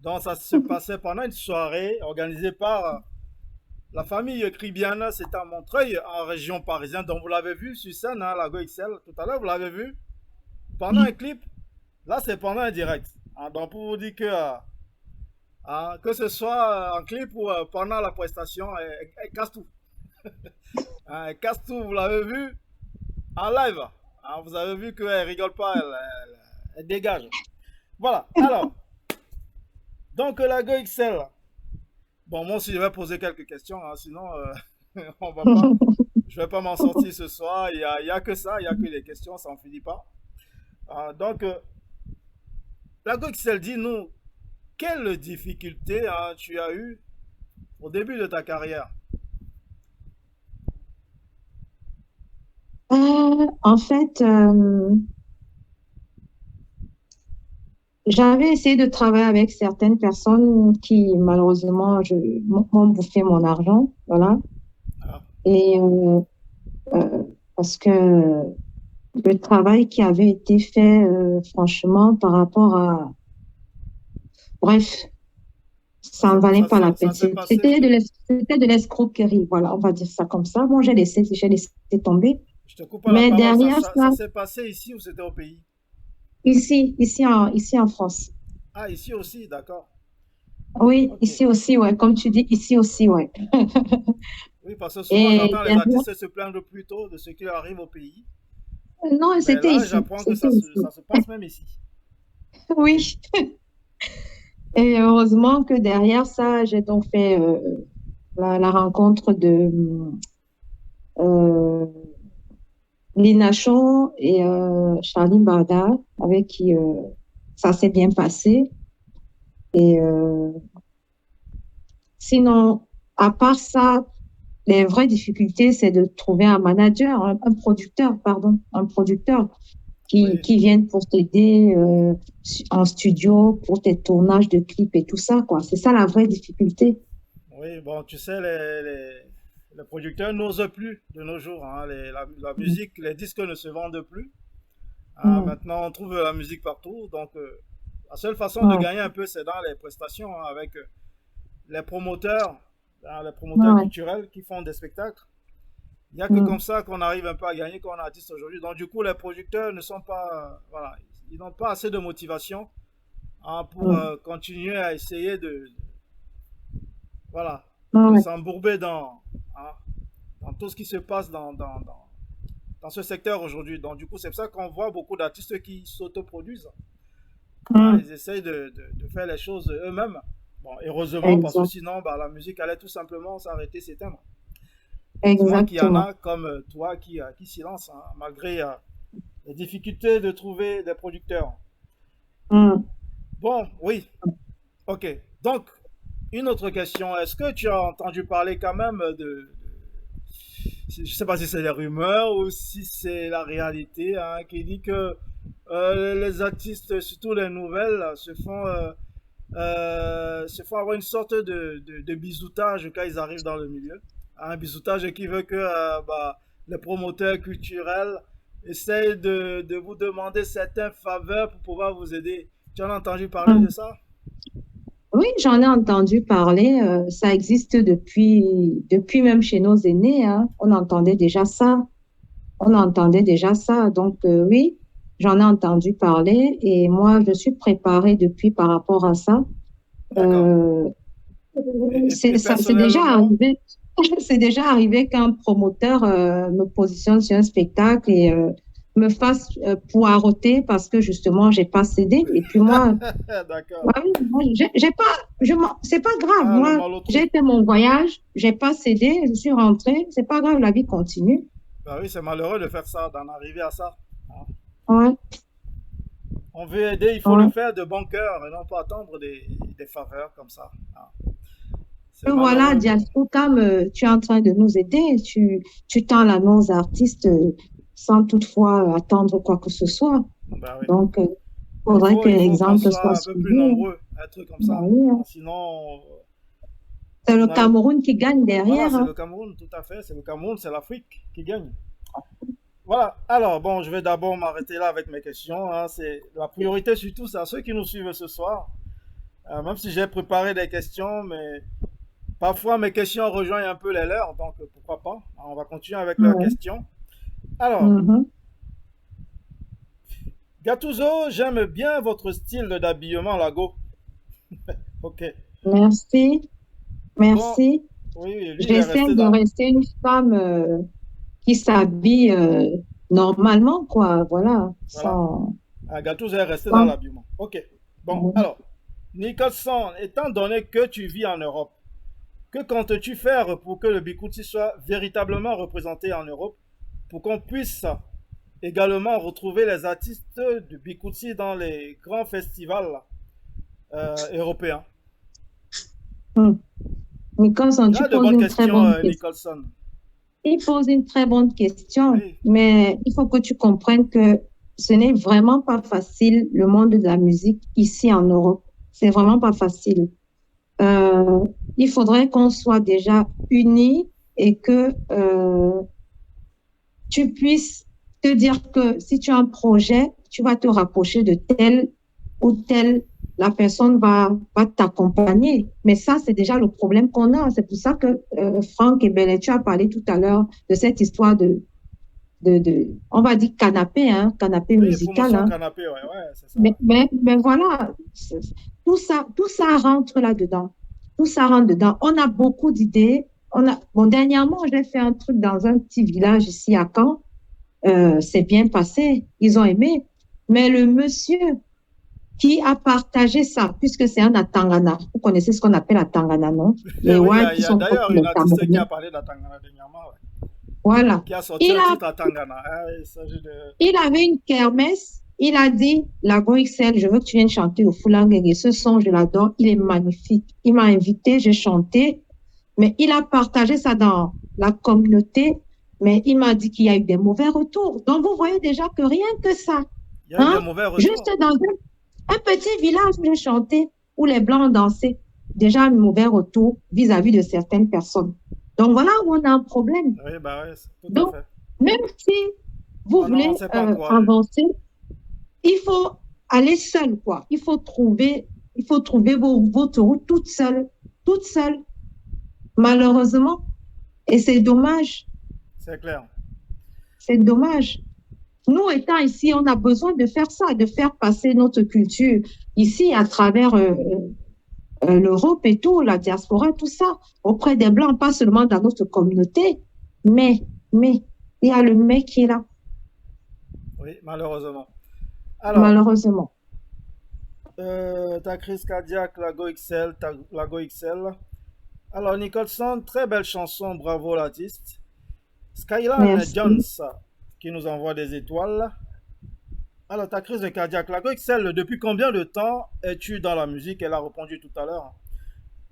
Donc, ça se passait pendant une soirée organisée par la famille Cribiane. C'était à Montreuil, en région parisienne. Donc, vous l'avez vu sur scène, hein, la Go XL, tout à l'heure, vous l'avez vu pendant un clip. Là, c'est pendant un direct. Ah, donc, pour vous dire que ce soit en clip ou pendant la prestation, elle casse tout. Elle casse tout, vous l'avez vu en live. Ah, vous avez vu qu'elle rigole pas, elle dégage. Voilà, alors, donc la Go XL. Bon, moi aussi, je vais poser quelques questions, hein, sinon, on va pas, je vais pas m'en sortir ce soir. Il y a que ça, il y a que les questions, ça en finit pas. Donc, la Go XL, dis-nous, quelle difficulté tu as eu au début de ta carrière? En fait, j'avais essayé de travailler avec certaines personnes qui, malheureusement, m'ont bouffé mon argent, voilà. Ah, Et parce que le travail qui avait été fait, franchement, par rapport à... Bref, ça en valait pas la peine. ça s'est passé. C'était de l'escroquerie, voilà, on va dire ça comme ça. Bon, j'ai laissé tomber. Je te coupe la Mais parole, derrière ça, ça s'est passé ici ou c'était au pays? ici en France. Ah, ici aussi, d'accord. Oui, Ok. ici aussi, ouais. Comme tu dis, ici aussi, ouais. Oui, parce que souvent Et j'entends les derrière, artistes se plaindre plutôt de ce qui leur arrive au pays. non, Mais c'était là, ici. j'apprends que C'était ici. ça se passe même ici. Oui. Et heureusement que derrière ça, j'ai donc fait la rencontre de euh, Lina Chon et Charlie Barda, avec qui ça s'est bien passé. Et sinon, à part ça, les vraies difficultés, c'est de trouver un manager, un producteur, pardon, un producteur Oui, qui vienne pour t'aider en studio, pour tes tournages de clips et tout ça, quoi. C'est ça la vraie difficulté. oui, bon, tu sais, les producteurs n'osent plus de nos jours, hein. La musique, les disques ne se vendent plus. Mm. Maintenant, on trouve la musique partout. Donc, la seule façon de Ouais, gagner un peu, c'est dans les prestations, hein, avec les promoteurs, les promoteurs ouais. culturels qui font des spectacles. Il n'y a que comme Mm. ça qu'on arrive un peu à gagner quand on est artiste aujourd'hui. Donc, du coup, les producteurs ne sont pas, voilà, ils n'ont pas assez de motivation, pour Mm. continuer à essayer voilà, de Ouais, s'embourber hein, dans tout ce qui se passe dans ce secteur aujourd'hui. Donc, du coup, c'est pour ça qu'on voit beaucoup d'artistes qui s'autoproduisent. mm. Ils essayent de faire les choses eux-mêmes. Bon, heureusement, parce que Exact, sinon, bah, la musique allait tout simplement s'arrêter, s'éteindre. Heureusement qu'il y en exactement. a comme toi qui s'y lancent, hein, malgré les difficultés de trouver des producteurs. Mm. Bon, oui, ok. Donc, une autre question. Est-ce que tu as entendu parler quand même je ne sais pas si c'est des rumeurs ou si c'est la réalité, hein, qui dit que les artistes, surtout les nouvelles, se font avoir une sorte de bisoutage quand ils arrivent dans le milieu. Un bisoutage qui veut que bah, les promoteurs culturels essayent de vous demander certaines faveurs pour pouvoir vous aider. Tu en as entendu parler de Mm. ça? Oui, j'en ai entendu parler. Ça existe depuis même chez nos aînés, hein. On entendait déjà ça. On entendait déjà ça. Donc, oui, j'en ai entendu parler et moi, je suis préparée depuis par rapport à ça. D'accord. Euh, Et c'est déjà personnellement, arrivé. C'est déjà arrivé qu'un promoteur me positionne sur un spectacle et me fasse poireauter parce que justement, j'ai pas cédé. Et puis moi, d'accord. bah oui, moi, j'ai pas, c'est pas grave. Ah, le Moi, mal au trou. j'ai fait mon voyage, j'ai pas cédé, je suis rentrée. C'est pas grave, la vie continue. Bah oui, c'est malheureux de faire ça, d'en arriver à ça. Hein. Ouais, On veut aider, il faut le ouais. faire de bon cœur et non pas attendre des faveurs comme ça. Hein. C'est Et voilà, malheureux. Diaspo, comme tu es en train de nous aider, tu tends la main aux artistes sans toutefois attendre quoi que ce soit. Bah oui. Donc, il faudrait que Il faut qu'on l'exemple soit soit un peu plus suivi, hein. nombreux, un truc comme Bah ça. oui, hein. Sinon, C'est le on a- Cameroun qui gagne voilà, derrière, c'est hein. le Cameroun, tout à fait. C'est le Cameroun, c'est l'Afrique qui gagne. Voilà. Alors, bon, je vais d'abord m'arrêter là avec mes questions, hein. C'est la priorité surtout, c'est à ceux qui nous suivent ce soir. Même si j'ai préparé des questions, mais parfois mes questions rejoignent un peu les leurs, donc pourquoi pas. On va continuer avec leurs Ouais. questions. Alors, Mhm. Gattuso, j'aime bien votre style d'habillement, Lago. Ok. Merci, Bon, merci. oui, oui, lui, il est J'essaie resté de dans. rester une femme qui s'habille normalement, quoi. Voilà, Voilà. sans, Gattuso est resté dans sans- l'habillement. Ok. Bon, alors, Nicholson, étant donné que tu vis en Europe, que comptes-tu faire pour que le Bikuti soit véritablement représenté en Europe, pour qu'on puisse également retrouver les artistes du Bikuti dans les grands festivals européens? Hmm. Nicholson, Il tu a de poses bonnes une très questions, bonne question. Nicholson. Il pose une très bonne question, Oui, mais il faut que tu comprennes que ce n'est vraiment pas facile, le monde de la musique ici en Europe. C'est vraiment pas facile. Euh, il faudrait qu'on soit déjà unis et que tu puisses te dire que si tu as un projet, tu vas te rapprocher de tel ou tel, la personne va t'accompagner. Mais ça, c'est déjà le problème qu'on a. C'est pour ça que Franck et Bellet, tu as parlé tout à l'heure de cette histoire on va dire canapé, hein, canapé oui, musical. promotion Hein. canapé, ouais, ouais, c'est ça. Mais voilà, tout ça rentre là-dedans. Tout ça rentre dedans. On a beaucoup d'idées. Bon, dernièrement, j'ai fait un truc dans un petit village ici à Caen. C'est bien passé, ils ont aimé. Mais le monsieur qui a partagé ça, puisque c'est un Atangana, vous connaissez ce qu'on appelle Atangana, non? Les Oui, Whites il qui y a sont contre d'ailleurs les une artiste qui a Camerounais. parlé d'Atangana dernièrement, ouais, Voilà. qui a sorti Il un a, titre à Tangana. Ah, oui, il s'agit de. il avait une kermesse, il a dit, la XL, je veux que tu viennes chanter au Foulangé. Ce son, je l'adore, il est magnifique. Il m'a invité, j'ai chanté, mais il a partagé ça dans la communauté, mais il m'a dit qu'il y a eu des mauvais retours. Donc, vous voyez déjà que rien que ça, Il y a eu des hein, mauvais juste retours. dans un petit village où j'ai chanté, où les Blancs ont dansé, déjà un mauvais retour vis-à-vis de certaines personnes. Donc, voilà où on a un problème. Oui, bah oui, tout à Donc, fait. même si vous Ah non, on ne voulez s'est pas encouragé. avancer, il faut aller seul, quoi. Il faut trouver votre route toute seule, malheureusement. Et c'est dommage, C'est clair. c'est dommage. Nous, étant ici, on a besoin de faire ça, de faire passer notre culture ici à travers l'Europe et tout, la diaspora, tout ça, auprès des Blancs, pas seulement dans notre communauté. Mais, il y a le mais qui est là, Oui, malheureusement. Alors, malheureusement. ta crise cardiaque, Lago XL, Lago XL. Alors, Nicholson, très belle chanson, bravo l'artiste. Skyline Jones, Merci. qui nous envoie des étoiles. Alors, ta crise de cardiaque, Lago XL, depuis combien de temps es-tu dans la musique? Elle a répondu tout à l'heure.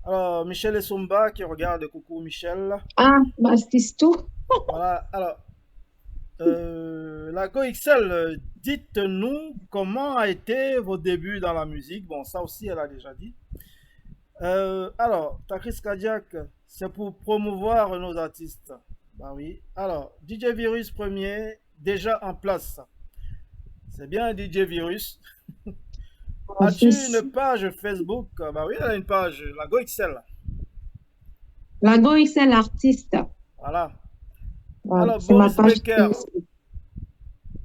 Alors, Michel Essomba qui regarde, coucou Michel. Ah, Bastistou. Voilà, alors, la GoXL, dites-nous comment a été vos débuts dans la musique. Bon, ça aussi, elle a déjà dit. Alors, ta crise cardiaque, c'est pour promouvoir nos artistes. Bah oui. Alors, DJ Virus premier, déjà en place. C'est bien DJ Virus. Mon As-tu fils. une page Facebook? Bah oui, elle a une page, la GoXL. La Goï, c'est l'artiste. Voilà. Voilà, Alors, c'est ma Boris page Becker. Facebook.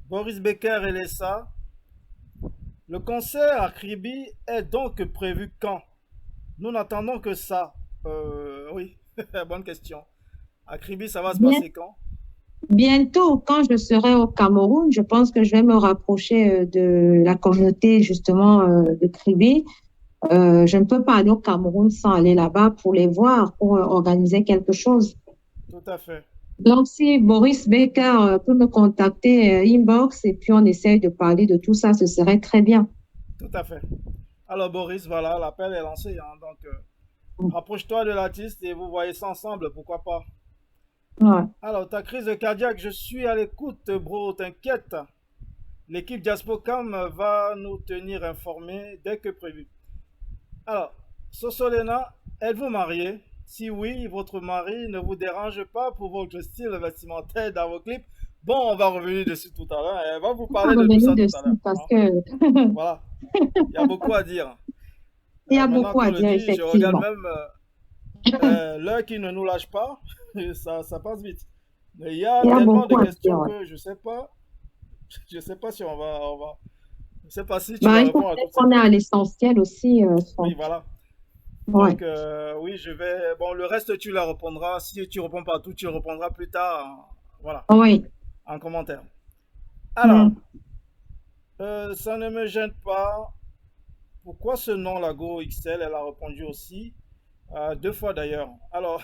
Boris Becker et Lessa. Le concert à Kribi est donc prévu quand? Nous n'attendons que ça. Oui, bonne question. À Kribi, ça va se Bien, passer quand? bientôt, quand je serai au Cameroun, je pense que je vais me rapprocher de la communauté justement de Kribi. Je ne peux pas aller au Cameroun sans aller là-bas pour les voir, pour organiser quelque chose. Tout à fait. Donc, si Boris Becker peut me contacter inbox et puis on essaye de parler de tout ça, ce serait très bien. Tout à fait. Alors, Boris, voilà, l'appel est lancé, hein. Donc, rapproche-toi de l'artiste et vous voyez ça ensemble, pourquoi pas. Ouais. Alors, ta crise cardiaque, je suis à l'écoute, bro, t'inquiète. L'équipe Diaspocam va nous tenir informés dès que prévu. Alors, Sosolena, êtes-vous marié? Si oui, votre mari ne vous dérange pas pour votre style vestimentaire dans vos clips? Bon, on va revenir dessus tout à l'heure. Elle va vous On va parler de tout ça revenir tout à dessus l'heure. parce Hein. que Voilà. Il y a beaucoup à dire. il y a Maintenant beaucoup à qu'on le dire, dit, je regarde effectivement. même l'heure qui ne nous lâche pas. Ça passe vite. Mais il y a Il y a tellement de beaucoup à dire, questions ouais. que je sais pas. Je sais pas si je sais pas si tu Bah, vas il faut répondre à peut-être toutes ces qu'on est à questions. l'essentiel aussi, Oui, Franck. voilà. Ouais. Donc, oui, je vais. Bon, le reste, tu leur répondras. Si tu réponds pas à tout, tu répondras plus tard. Voilà, Oui. en commentaire. Mm. Alors, ça ne me gêne pas. Pourquoi ce nom, Lago XL? Elle a répondu aussi. 2 fois d'ailleurs. Alors,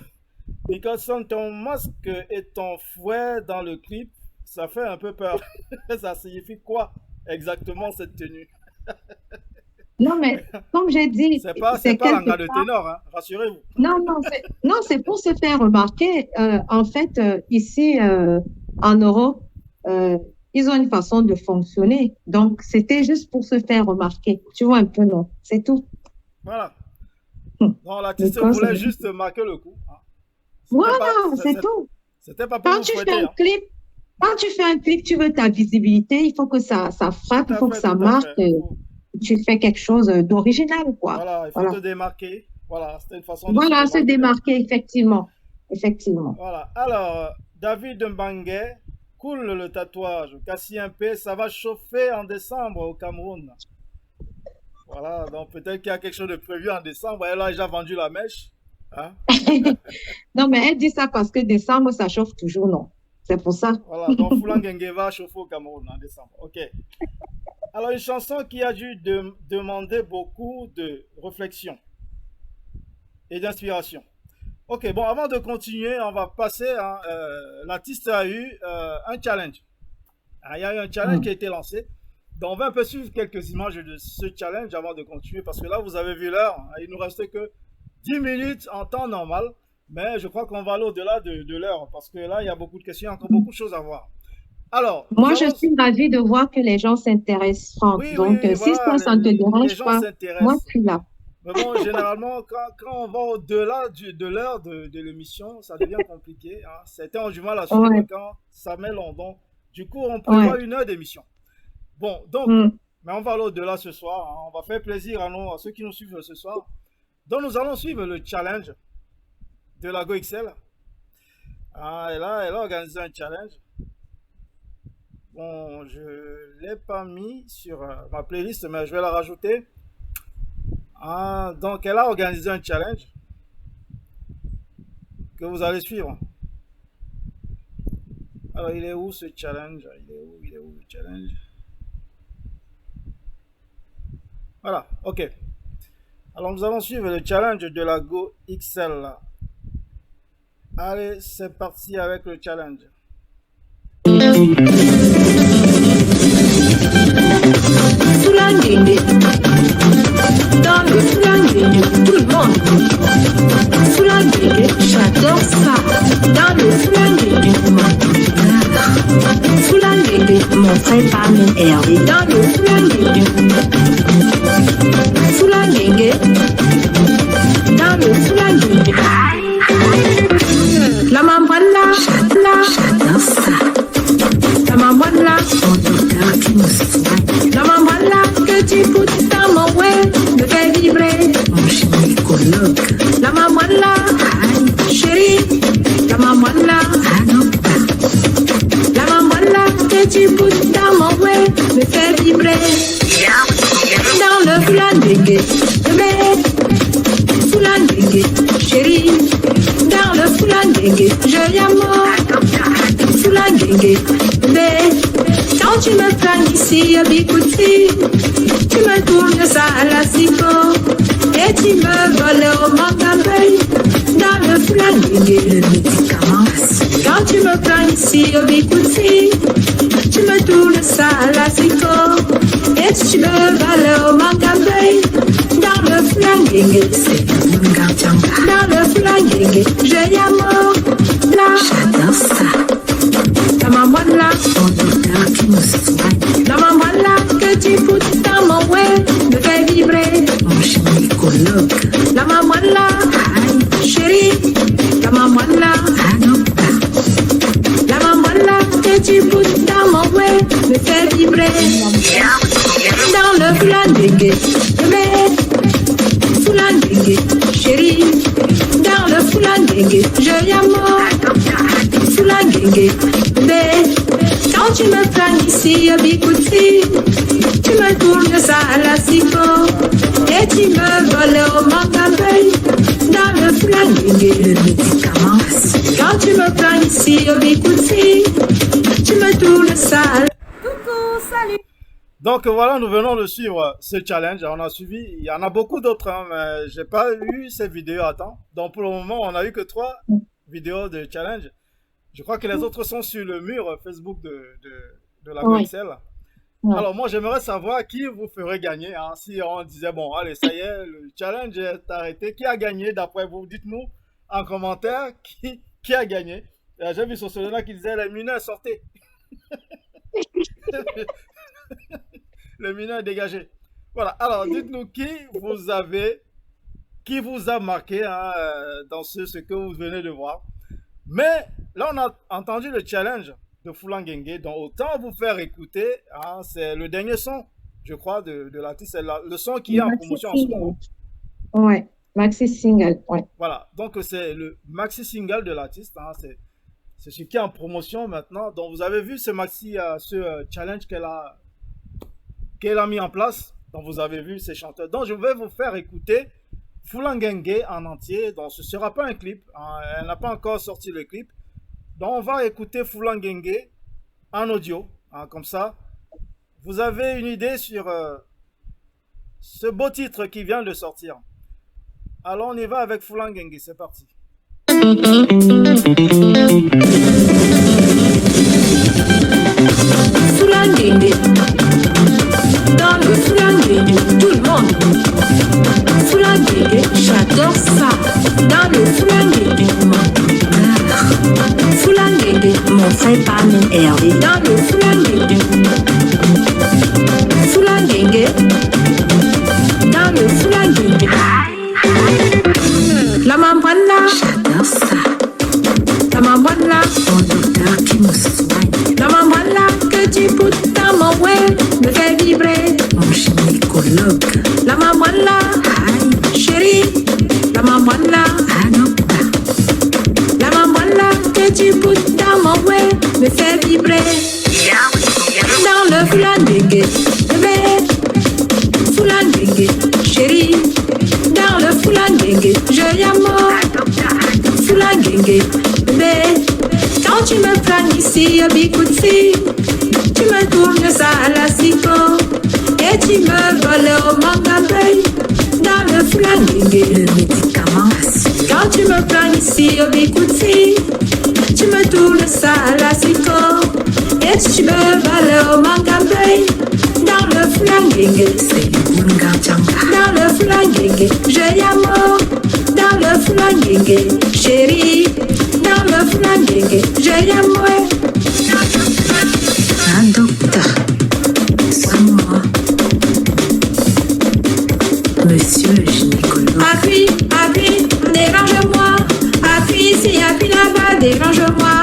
Nicholson, ton masque et ton fouet dans le clip, ça fait un peu peur. Ça signifie quoi exactement cette tenue? Non, mais comme j'ai dit, C'est c'est pas quelque l'anga de part. ténor, hein, rassurez-vous. Non, c'est pour se faire remarquer. En fait, ici, en Europe, euh, ils ont une façon de fonctionner. Donc, c'était juste pour se faire remarquer. Tu vois un peu, non? C'est tout. Voilà. Hum. Non, l'artiste Nicole, voulait c'est- juste marquer le coup. Hein. Voilà, C'est- c'est c'est- tout. C'était pas pour Quand vous tu fais fouetter. un Hein. clip, quand tu fais un clip, tu veux ta visibilité. Il faut que ça frappe, Tout il à faut que fait, ça tout à marche. fait. Tu fais quelque chose d'original, quoi. Voilà, il faut Voilà. te démarquer. Voilà, c'était une façon de se Voilà, se démarquer. démarquer, effectivement. Effectivement. Voilà. Alors, David Mbangue, cool le tatouage. Cassien P, ça va chauffer en décembre au Cameroun. Voilà, donc peut-être qu'il y a quelque chose de prévu en décembre. Elle a déjà vendu la mèche. Hein? Non, mais elle dit ça parce que décembre, ça chauffe toujours, non? C'est pour ça. Voilà, donc Foulangengue va chauffer au Cameroun en décembre. Ok. Alors, une chanson qui a dû demander beaucoup de réflexion et d'inspiration. Ok, bon, avant de continuer, on va passer. Hein, l'artiste a eu un challenge. Ah, il y a eu un challenge qui a été lancé. Donc, on va un peu suivre quelques images de ce challenge avant de continuer. Parce que là, vous avez vu l'heure. Hein, il nous reste que 10 minutes en temps normal. Mais je crois qu'on va aller au-delà de l'heure. Parce que là, il y a beaucoup de questions, encore beaucoup de choses à voir. Alors, Moi, je suis ravie de voir que les gens s'intéressent, Franck. oui, Donc, oui, si voilà, ça ne te les dérange gens pas, moi, s'intéressent. je suis là. Mais bon, généralement, quand on va au-delà de l'heure de l'émission, ça devient compliqué. Hein. Certains ont du mal à suivre Ouais. quand ça met long. Donc, du coup, on prévoit Ouais. 1 heure d'émission. Bon, donc, Mm. mais on va aller au-delà ce soir. Hein. On va faire plaisir à ceux qui nous suivent ce soir. Donc, nous allons suivre le challenge de la GoXL. Ah, elle a organisé un challenge. Bon, je ne l'ai pas mis sur ma playlist, mais je vais la rajouter. Ah, donc, elle a organisé un challenge que vous allez suivre. Alors, il est où ce challenge? Il est où le challenge? Voilà, ok. Alors, nous allons suivre le challenge de la Go XL. Allez, c'est parti avec le challenge. Foulanguingue, dans le Foulanguingue, tout le monde. Foulanguingue, j'adore ça. Dans le Foulanguingue, Foulanguingue, mon frère parle Hervé. Dans le Foulanguingue, Foulanguingue, dans le Foulanguingue. La maman là, j'adore ça. La maman là, mon docteur qui me soigne. La maman là, que tu foutes dans mon ouais, me fait vibrer. Mon gynécologue. La maman là, aïe, chérie. La maman là, anopa. La maman là, que tu foutes dans mon ouais, me fait vibrer. Dans le Foulanguingue, Foulanguingue, chérie. Dans le Foulanguingue, je l'amour. Foulanguingue, bébé. Quand tu me prends ici, Bikouti, tu me tournes ça à la cico. Et tu me voles au mangabé. Dans le Foulanguingue, le médicament. Quand tu me prends ici, Bikouti, tu me tournes ça à la cico. Et tu me voles au mangabé. Dans le Foulanguingue, c'est le gardien. Dans le Foulanguingue, j'ai l'amour. Là, j'adore ça. La maman là, mon docteur qui me soigne. La maman là, que tu foutes dans mon ouais, me fait vibrer. Mon gynécologue. La maman là, aïe, chérie. La maman là, anopa. La maman là, que tu foutes Dans le foulangue, foulangue, chérie. Dans le foulangue, je yamo. Foulangue, bébé. Quand tu me prends ici, bikouti, tu me tournes ça à la cipo. Et tu me voles au mangabey. Dans le foulangue, le médicament. Quand tu me prends ici, bikouti, tu me tournes ça à la... Coucou, salut. Donc voilà, nous venons de suivre ce challenge. On a suivi, il y en a beaucoup d'autres, hein, mais j'ai pas eu ces vidéos à temps. Donc pour le moment, on a eu que 3 vidéos de challenge. Je crois que les autres sont sur le mur Facebook de la GoXL. Ouais. Alors moi, j'aimerais savoir qui vous ferait gagner. Hein, si on disait, bon, allez, ça y est, le challenge est arrêté. Qui a gagné d'après vous? Dites-nous en commentaire qui a gagné. J'ai vu sur Solena qui disait, les mineurs, sortez. Le mineur dégagé. Voilà, alors dites-nous qui vous a marqué hein, dans ce que vous venez de voir. Mais là, on a entendu le challenge de Foulangue, donc autant vous faire écouter. Hein, c'est le dernier son, je crois, de l'artiste. C'est le son qui est en promotion en ce moment. Ouais, maxi single. Ouais. Voilà, donc c'est le maxi single de l'artiste. Hein, c'est ce qui est en promotion maintenant. Donc vous avez vu ce maxi, ce challenge qu'elle a mis en place. Donc vous avez vu ces chanteurs. Donc je vais vous faire écouter Foulangue en entier. Donc ce ne sera pas un clip. Hein, elle n'a pas encore sorti le clip. Donc on va écouter Foulangue en audio. Hein, comme ça, vous avez une idée sur ce beau titre qui vient de sortir. Alors on y va avec Foulangue. C'est parti. Foulangue, dans le foulangue, tout le monde. Foulangue, j'adore ça. Dans le foulangue, foulangue, mon frère parle Hervé. Dans le foulangue, foulangue, dans le foulangue. La mambola, j'adore ça. La mambola, mon docteur qui me soigne. La mambola que tu poutes dans mon ouais me fait vibrer. Mon gynécologue. La mambola, chérie. La mambola, la mambola que tu poutes dans mon ouais me fait vibrer. Dans le foulangue, bébé. Foulangue, chérie. Dans le foulangue, je yamo. Foulangue, bébé. Quand tu me prends ici, bikouti, tu me tournes ça à la cipo. Et tu me voles au mangabey. Dans le foulangue, le médicament. Quand tu me prends ici, bikouti, tu me tournes ça à la cipo. Et tu me voles au mangabey. Dans le foulangue, c'est le Bunga-Janga. Dans le foulangue, je yamo. Dans le foulangue, chérie. Dans le foulangue, je yamo. Un docteur, c'est moi. Monsieur le gynécologue. Appuie, appuie, dérange-moi. Appuie ici, appuie là-bas, dérange-moi.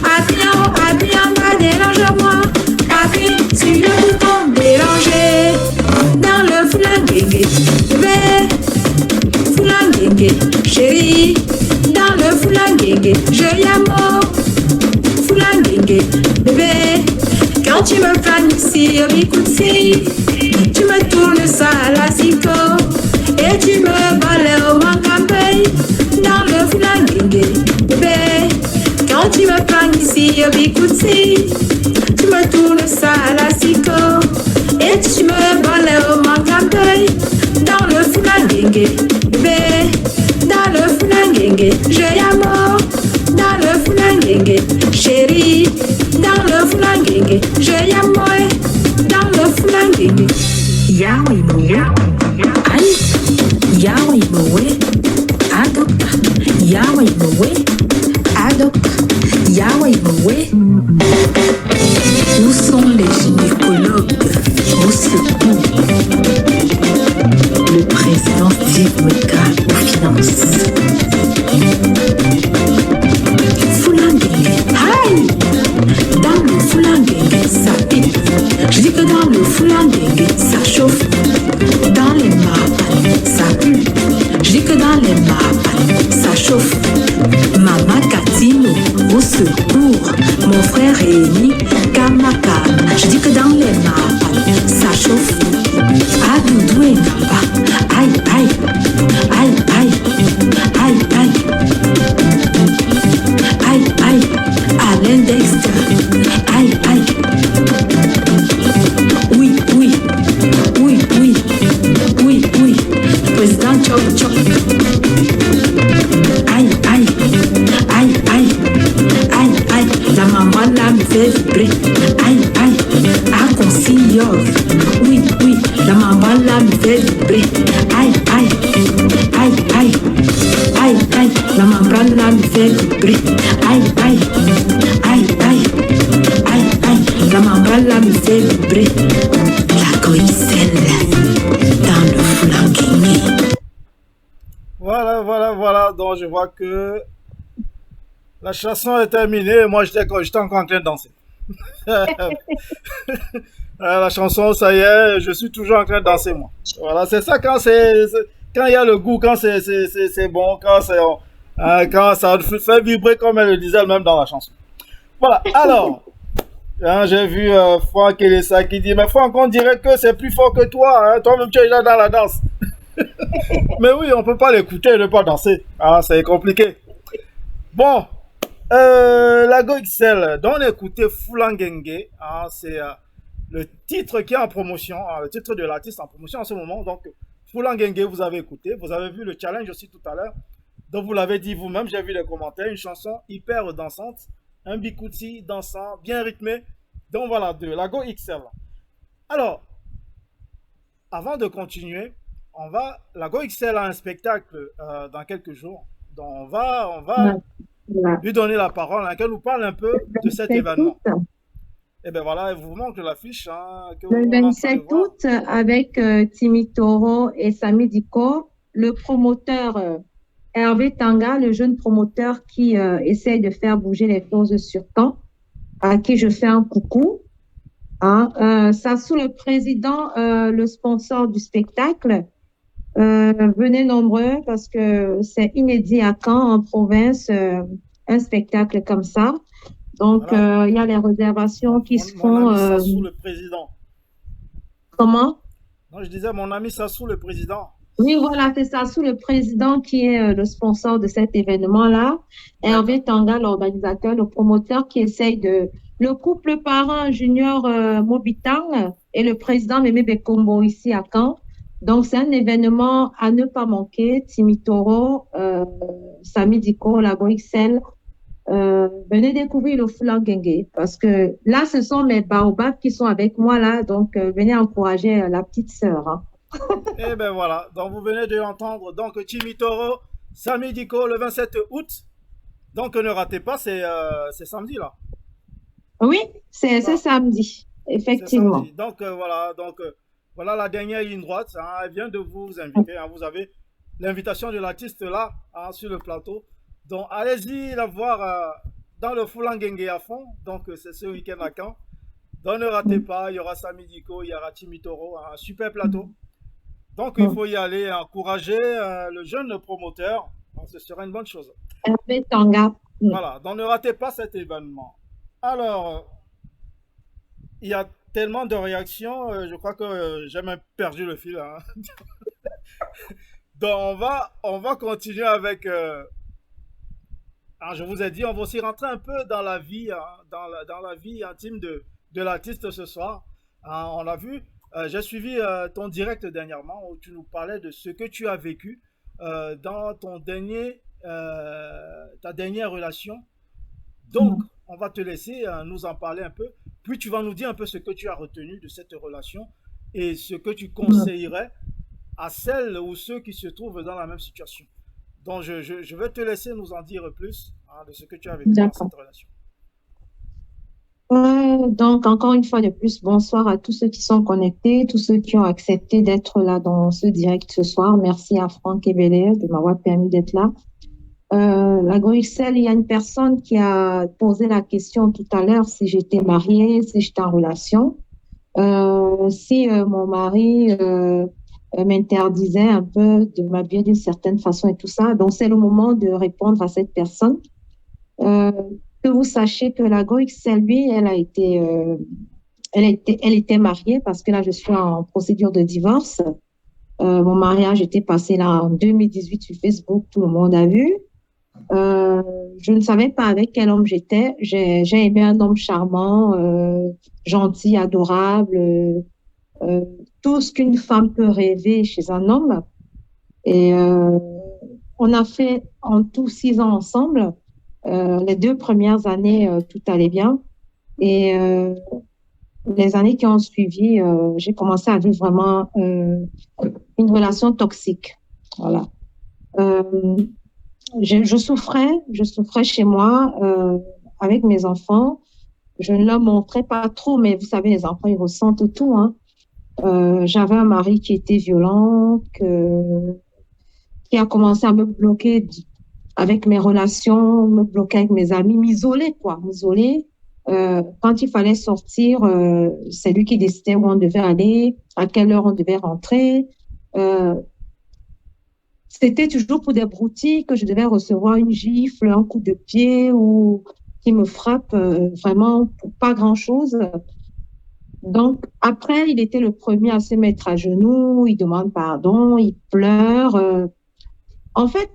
Appuie en haut, appuie en bas, dérange-moi. Appuie sur le bouton déranger. Dans le foulangue, bébé. Foulangue, chérie. Dans le foulangue, je yamo. Foulangue, bébé. Quand tu me prends ici, bikouti, tu me tournes ça à la cipo. Et tu me voles au mangabey. Dans le foulangue, bébé. Quand tu me prends ici, bikouti, tu me tournes ça à la cipo. Et tu me voles au mangabey. Dans le foulangue, bébé. Dans le foulangue, je yamo. Dans le foulangue, chérie. Dans le foulangue, je yamo. Dans le foulangue, yaoi moe. Aïe, yaoi moe. Adop, yaoi moe. Adop, yaoi moe. Où sont les gynécologues? Au secours. Le président Steve Meka aux finances. Foulangue, aïe. Dans le foulangue, ça pique. Je dis que dans secours, mon frère Eni Kamaka. Je dis que dans les maps, ça chauffe. À Doudou et Namba. Aïe, aïe, aïe, aïe, aïe, aïe, aïe, aïe, à l'index. Aïe, aïe. Oui, oui, oui, oui, oui, oui. Président Chop Chop. Aïe, aïe, aïe, aïe, aïe, aïe. La maman là me fait vibrer. Aïe, aïe, à concilior. Oui, oui, la maman là me fait vibrer. Aïe, aïe, aïe, aïe, aïe, aïe. La maman là me fait vibrer. Aïe, aïe, aïe, aïe, aïe, aïe. La maman là me fait vibrer. La coïcelle dans le flanquini. Voilà. Donc, je vois que la chanson est terminée. Moi, j'étais encore en train de danser. La chanson, ça y est, je suis toujours en train de danser, moi. Voilà, c'est ça quand quand il y a le goût, quand c'est bon, quand ça fait vibrer comme elle le disait elle-même dans la chanson. Voilà, alors, hein, j'ai vu Franck Elessa qui dit, mais Franck, on dirait que c'est plus fort que toi, hein, toi-même tu es là dans la danse. Mais oui, on peut pas l'écouter et ne pas danser. Ah, c'est compliqué. Bon, la Go XL, donc on a écouté Fulangenge. Hein, c'est le titre qui est en promotion, le titre de l'artiste en promotion en ce moment. Donc, Fulangenge, vous avez écouté. Vous avez vu le challenge aussi tout à l'heure. Donc, vous l'avez dit vous-même, j'ai vu les commentaires. Une chanson hyper dansante. Un bikuti dansant, bien rythmé. Donc, voilà, de la Go XL. Alors, avant de continuer, la Go XL a un spectacle dans quelques jours. Donc, on va lui donner la parole, hein, qu'elle nous parle un peu de cet événement. Et bien voilà, il vous manque l'affiche. Hein, le 27 août, avec Timi Toro et Sami Diko, le promoteur Hervé Tanga, le jeune promoteur qui essaye de faire bouger les choses sur Caen, à qui je fais un coucou. Hein, Sassou, le président, le sponsor du spectacle. Venez nombreux parce que c'est inédit à Caen, en province, un spectacle comme ça. Donc, voilà. Y a les réservations qui se font. Mon ami Sassou, le président. Comment? Non, je disais mon ami Sassou, le président. Oui, voilà, c'est Sassou, le président, qui est le sponsor de cet événement-là. Hervé Tanga, l'organisateur, le promoteur qui essaye de. Le couple parent Junior Mobitang et le président Mémé Bekombo ici à Caen. Donc, c'est un événement à ne pas manquer. Timi Toro, Sami Diko, la Go XL. Venez découvrir le Fulangenge parce que là, ce sont mes baobabs qui sont avec moi là. Donc, venez encourager la petite sœur. Hein. Et ben voilà. Donc, vous venez de l'entendre. Donc, Timi Toro, Sami Diko, le 27 août. Donc, ne ratez pas, c'est samedi là. Oui, c'est samedi, effectivement. Samedi. Donc, voilà. Donc, voilà la dernière ligne droite, hein, elle vient de vous inviter. Hein, vous avez l'invitation de l'artiste là, hein, sur le plateau. Donc, allez-y la voir dans le Fulangenge à fond. Donc, c'est ce week-end à Caen. Donc, ne ratez pas, il y aura Sami Diko, il y aura Timi Toro, un super plateau. Donc, il faut y aller encourager le jeune promoteur. Donc, ce sera une bonne chose. Hervé Tanga. Voilà, donc ne ratez pas cet événement. Alors, il y a tellement de réactions, je crois que j'ai même perdu le fil. Hein. Donc, on va continuer avec... Alors, je vous ai dit, on va aussi rentrer un peu dans la vie, hein, dans la vie intime de l'artiste ce soir. Hein, on l'a vu, j'ai suivi ton direct dernièrement où tu nous parlais de ce que tu as vécu dans ta dernière relation. Donc, on va te laisser nous en parler un peu. Puis, tu vas nous dire un peu ce que tu as retenu de cette relation et ce que tu conseillerais à celles ou ceux qui se trouvent dans la même situation. Donc, je vais te laisser nous en dire plus hein, de ce que tu as vécu dans cette relation. Donc, encore une fois de plus, bonsoir à tous ceux qui sont connectés, tous ceux qui ont accepté d'être là dans ce direct ce soir. Merci à Franck Ebele de m'avoir permis d'être là. La Go XL, il y a une personne qui a posé la question tout à l'heure si j'étais mariée, si j'étais en relation, si mon mari m'interdisait un peu de m'habiller d'une certaine façon et tout ça. Donc, c'est le moment de répondre à cette personne. que vous sachiez que la GoXL, lui, elle était mariée parce que là, je suis en procédure de divorce. Mon mariage était passé là en 2018 sur Facebook, tout le monde a vu. Je ne savais pas avec quel homme j'étais. J'ai aimé un homme charmant, gentil, adorable, tout ce qu'une femme peut rêver chez un homme. Et on a fait en tout 6 ans ensemble. Les 2 premières années, tout allait bien. Et les années qui ont suivi, j'ai commencé à vivre vraiment une relation toxique. Voilà. Je souffrais chez moi avec mes enfants. Je ne leur montrais pas trop, mais vous savez, les enfants, ils ressentent tout, hein. J'avais un mari qui était violent, qui a commencé à me bloquer avec mes relations, me bloquer avec mes amis, m'isoler, quoi, m'isoler. Quand il fallait sortir, c'est lui qui décidait où on devait aller, à quelle heure on devait rentrer. C'était toujours pour des broutilles que je devais recevoir une gifle, un coup de pied ou qui me frappe vraiment pour pas grand-chose. Donc, après, il était le premier à se mettre à genoux, il demande pardon, il pleure. En fait,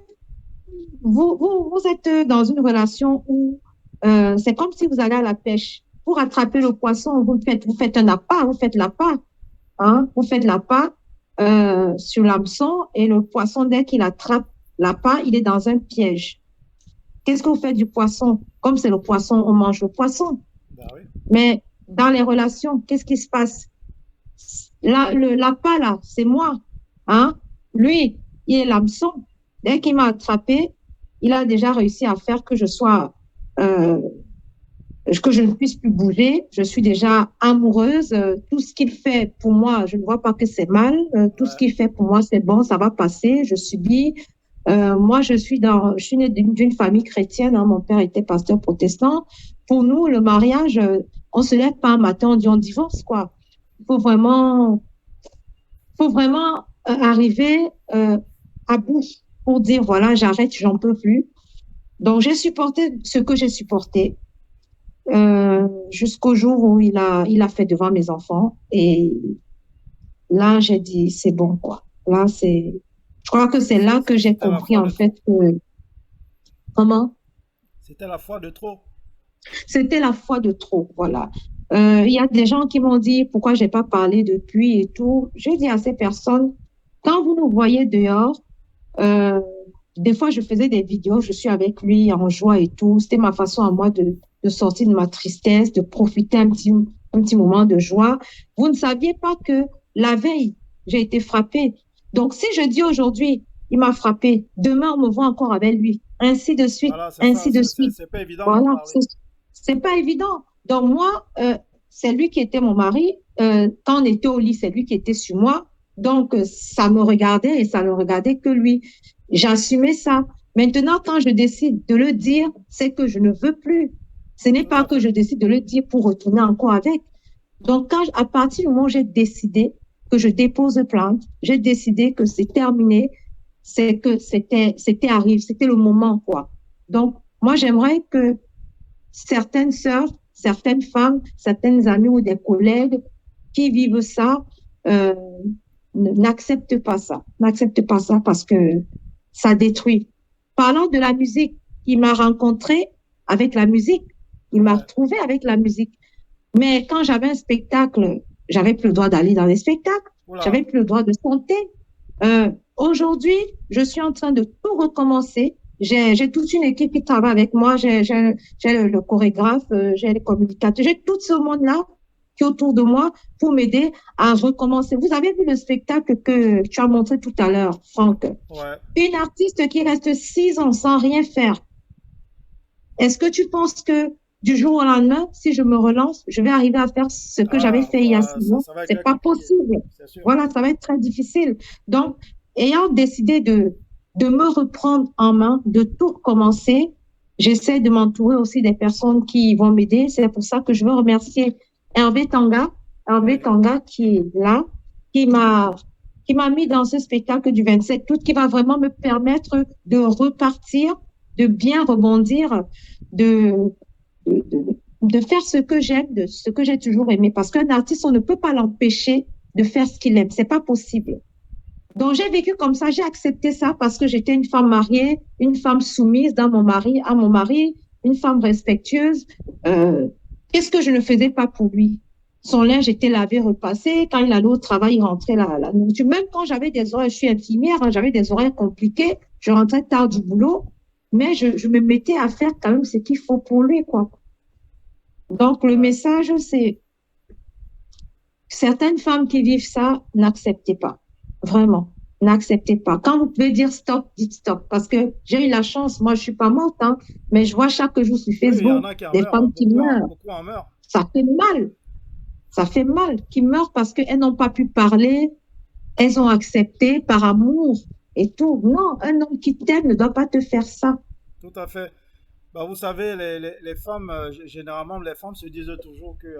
vous êtes dans une relation où c'est comme si vous allez à la pêche. Pour attraper le poisson, vous faites un appât, vous faites l'appât. Hein, vous faites l'appât sur l'hameçon et le poisson, dès qu'il attrape l'appât, il est dans un piège. Qu'est-ce que vous faites du poisson? Comme c'est le poisson, on mange le poisson. Ben oui. Mais dans les relations, qu'est-ce qui se passe? L'appât, là, c'est moi. Hein? Lui, il est l'hameçon. Dès qu'il m'a attrapé, il a déjà réussi à faire que je sois, que je ne puisse plus bouger. Je suis déjà amoureuse. Tout ce qu'il fait pour moi, je ne vois pas que c'est mal. Tout ce qu'il fait pour moi, c'est bon, ça va passer. Je subis. Moi, je suis née d'une famille chrétienne. Hein. Mon père était pasteur protestant. Pour nous, le mariage, on se lève pas un matin, on dit on divorce, quoi. Il faut vraiment arriver à bout pour dire voilà, j'arrête, j'en peux plus. Donc, j'ai supporté ce que j'ai supporté jusqu'au jour où il a fait devant mes enfants. Et là, j'ai dit c'est bon, quoi. Là, je crois que c'est là que j'ai compris en fait que comment? C'était la fois de trop. C'était la fois de trop, voilà. Il y a des gens qui m'ont dit pourquoi j'ai pas parlé depuis et tout. J'ai dit à ces personnes, quand vous nous voyez dehors, des fois je faisais des vidéos, je suis avec lui en joie et tout. C'était ma façon à moi de sortir de ma tristesse, de profiter un petit moment de joie. Vous ne saviez pas que la veille, j'ai été frappée. Donc si je dis aujourd'hui, il m'a frappée, demain on me voit encore avec lui, ainsi de suite, Voilà, ainsi de suite. C'est pas évident. Voilà, c'est pas évident. Donc moi, c'est lui qui était mon mari. Quand on était au lit, c'est lui qui était sur moi. Donc ça me regardait et ça ne regardait que lui. J'assumais ça. Maintenant, quand je décide de le dire, c'est que je ne veux plus. Ce n'est pas que je décide de le dire pour retourner encore avec. Donc à partir du moment où j'ai décidé que je dépose plainte, j'ai décidé que c'est terminé, c'est que c'était le moment, quoi. Donc moi, j'aimerais que certaines sœurs, certaines femmes, certaines amies ou des collègues qui vivent ça n'acceptent pas ça. N'acceptent pas ça parce que ça détruit. Parlant de la musique, il m'a rencontré avec la musique. Il m'a retrouvé avec la musique. Mais quand j'avais un spectacle, j'avais plus le droit d'aller dans les spectacles. Oula. J'avais plus le droit de chanter. Aujourd'hui, je suis en train de tout recommencer. J'ai toute une équipe qui travaille avec moi. J'ai le chorégraphe, j'ai les communicateurs, j'ai tout ce monde-là qui est autour de moi pour m'aider à recommencer. Vous avez vu le spectacle que tu as montré tout à l'heure, Franck? Ouais. Une artiste qui reste 6 ans sans rien faire. Est-ce que tu penses que du jour au lendemain, si je me relance, je vais arriver à faire ce que j'avais fait il y a 6 ans? C'est pas possible. Voilà, ça va être très difficile. Donc, ayant décidé de me reprendre en main, de tout recommencer, j'essaie de m'entourer aussi des personnes qui vont m'aider. C'est pour ça que je veux remercier Hervé Tanga qui est là, qui m'a mis dans ce spectacle du 27 août, qui va vraiment me permettre de repartir, de bien rebondir, de de faire ce que j'aime, de ce que j'ai toujours aimé. Parce qu'un artiste, on ne peut pas l'empêcher de faire ce qu'il aime. C'est pas possible. Donc, j'ai vécu comme ça, j'ai accepté ça parce que j'étais une femme mariée, une femme soumise à mon mari, une femme respectueuse. Qu'est-ce que je ne faisais pas pour lui? Son linge était lavé, repassé. Quand il allait au travail, il rentrait la nourriture. Même quand j'avais des horaires, je suis infirmière, hein, j'avais des horaires compliqués, je rentrais tard du boulot, mais je me mettais à faire quand même ce qu'il faut pour lui, quoi. Donc, le message, c'est certaines femmes qui vivent ça, n'acceptez pas. Vraiment, n'acceptez pas. Quand vous pouvez dire stop, dites stop. Parce que j'ai eu la chance, moi je suis pas morte, hein, mais je vois chaque jour sur Oui, il y Facebook en a qui en des meurent, femmes qui meurent. beaucoup en meurent. Ça fait mal. Ça fait mal. Qui meurent parce qu'elles n'ont pas pu parler, elles ont accepté par amour et tout. Non, un homme qui t'aime ne doit pas te faire ça. Tout à fait. Bah, vous savez, les femmes, généralement, les femmes se disent toujours que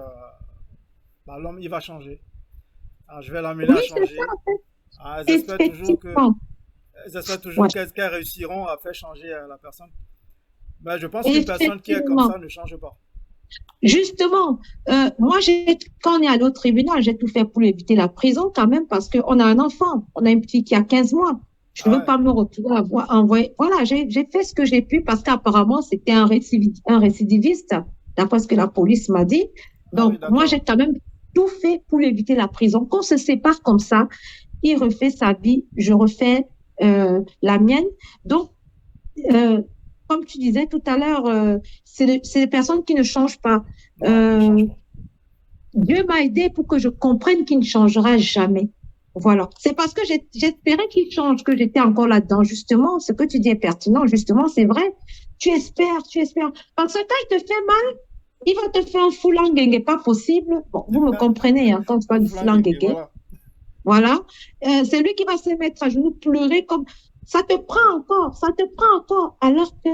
bah, l'homme, il va changer. Ah, je vais l'amener Oui, à c'est changer. ça, en fait. Ah, Effectivement. elles espèrent toujours Ouais. qu'elles réussiront à faire changer la personne. Mais je pense qu'une personne qui est comme Effectivement. ça ne change pas. Justement, moi, quand on est allé au tribunal, j'ai tout fait pour éviter la prison quand même parce qu'on a un enfant, on a une petite qui a 15 mois. Je ne Ah veux ouais. pas me retrouver à envoyer. Voilà, j'ai fait ce que j'ai pu parce qu'apparemment, c'était un récidiviste, d'après ce que la police m'a dit. Ah oui, Donc, moi, j'ai d'accord. quand même tout fait pour éviter la prison. Qu'on se sépare comme ça, il refait sa vie, je refais la mienne. Donc, euh, comme tu disais tout à l'heure, c'est des personnes qui ne changent pas. Non, il ne change pas. Dieu m'a aidé pour que je comprenne qu'il ne changera jamais. Voilà. C'est parce que j'espérais qu'il change que j'étais encore là-dedans. Justement, ce que tu dis est pertinent. Justement, c'est vrai. Tu espères, tu espères. Parce que quand il te fait mal, il va te faire un foulanguengue, pas possible. Bon, vous me comprenez, hein, quand je parle Un du flingue, foulanguengue. voilà. Voilà. C'est lui qui va se mettre à genoux, pleurer comme ça te prend encore, ça te prend encore. Alors que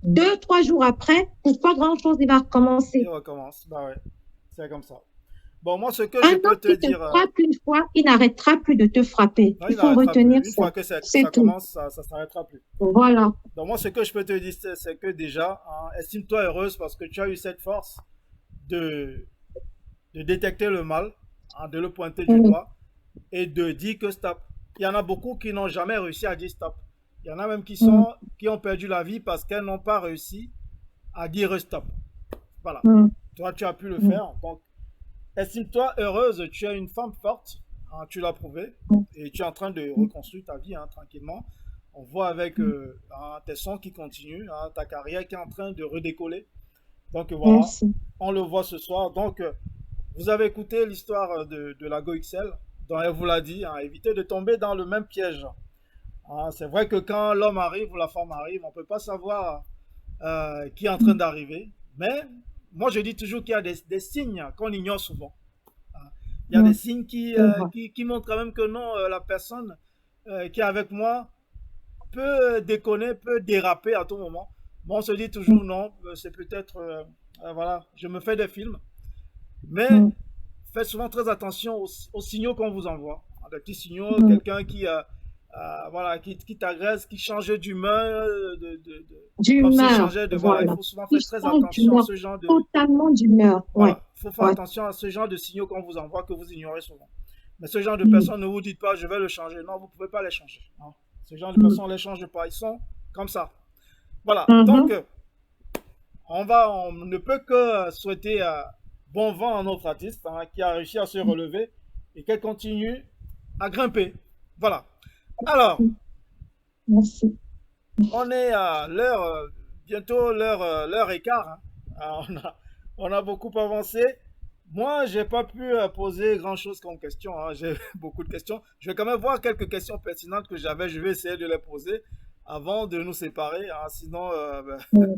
2, 3 jours après, pour pas grand-chose, il va Il recommencer. recommence. Bah ouais, c'est comme ça. Bon, moi, ce que Un je homme peux te qui te dire, frappe une fois, il n'arrêtera plus de te frapper. non, Il il faut n'arrêtera plus. retenir Une ça. fois que ça C'est tout. commence, ça ne s'arrêtera plus. Voilà. Donc, moi, ce que je peux te dire, c'est que déjà, hein, estime-toi heureuse parce que tu as eu cette force de, de détecter le mal, hein, de le pointer du Mm, doigt et de dire que stop. Il y en a beaucoup qui n'ont jamais réussi à dire stop. Il y en a même mm, qui ont perdu la vie parce qu'elles n'ont pas réussi à dire stop. Voilà. mm, Toi, tu as pu le mm, faire. Donc, estime-toi heureuse. Tu es une femme forte. Hein, tu l'as prouvé. mm, Et tu es en train de mm. reconstruire ta vie hein, tranquillement. On voit avec hein, tes sons qui continuent, hein, ta carrière qui est en train de redécoller. Donc voilà, Merci. on le voit ce soir. Donc, vous avez écouté l'histoire de la GoXL, dont elle vous l'a dit, hein, évitez de tomber dans le même piège. Hein, c'est vrai que quand l'homme arrive ou la femme arrive, on ne peut pas savoir qui est en train d'arriver. Mais moi, je dis toujours qu'il y a des signes qu'on ignore souvent. Hein. Il y a des Mm, signes c'est vrai. qui montrent quand même que non, la personne qui est avec moi peut déconner, peut déraper à tout moment. Bon, on se dit Mm, toujours non, c'est peut-être, voilà, je me fais des films. Mais mm, faites souvent très attention aux signaux qu'on vous envoie. Des petits signaux, mm. quelqu'un voilà, qui t'agresse, qui change d'humeur, comme s'il D'humeur, changeait de... Voilà, il voilà. faut souvent Il faire très change attention à d'humeur, ce genre de... totalement d'humeur. Ouais, Voilà, il faut faire ouais. attention à ce genre de signaux qu'on vous envoie, que vous ignorez souvent. Mais ce genre de Mm, personnes, ne vous dites pas, je vais le changer. Non, vous ne pouvez pas les changer. Non. Ce genre de mm, personnes, on ne les change pas. Ils sont comme ça. Voilà. Donc, mhm. on ne peut que souhaiter bon vent à notre artiste hein, qui a réussi à se relever et qu'elle continue à grimper. Voilà. Alors, Merci. on est à l'heure, bientôt l'heure et quart. Hein. Alors, on a beaucoup avancé. Moi, j'ai pas pu poser grand-chose comme question. Hein. J'ai beaucoup de questions. Je vais quand même voir quelques questions pertinentes que j'avais. Je vais essayer de les poser avant de nous séparer. Hein. Sinon, Mm.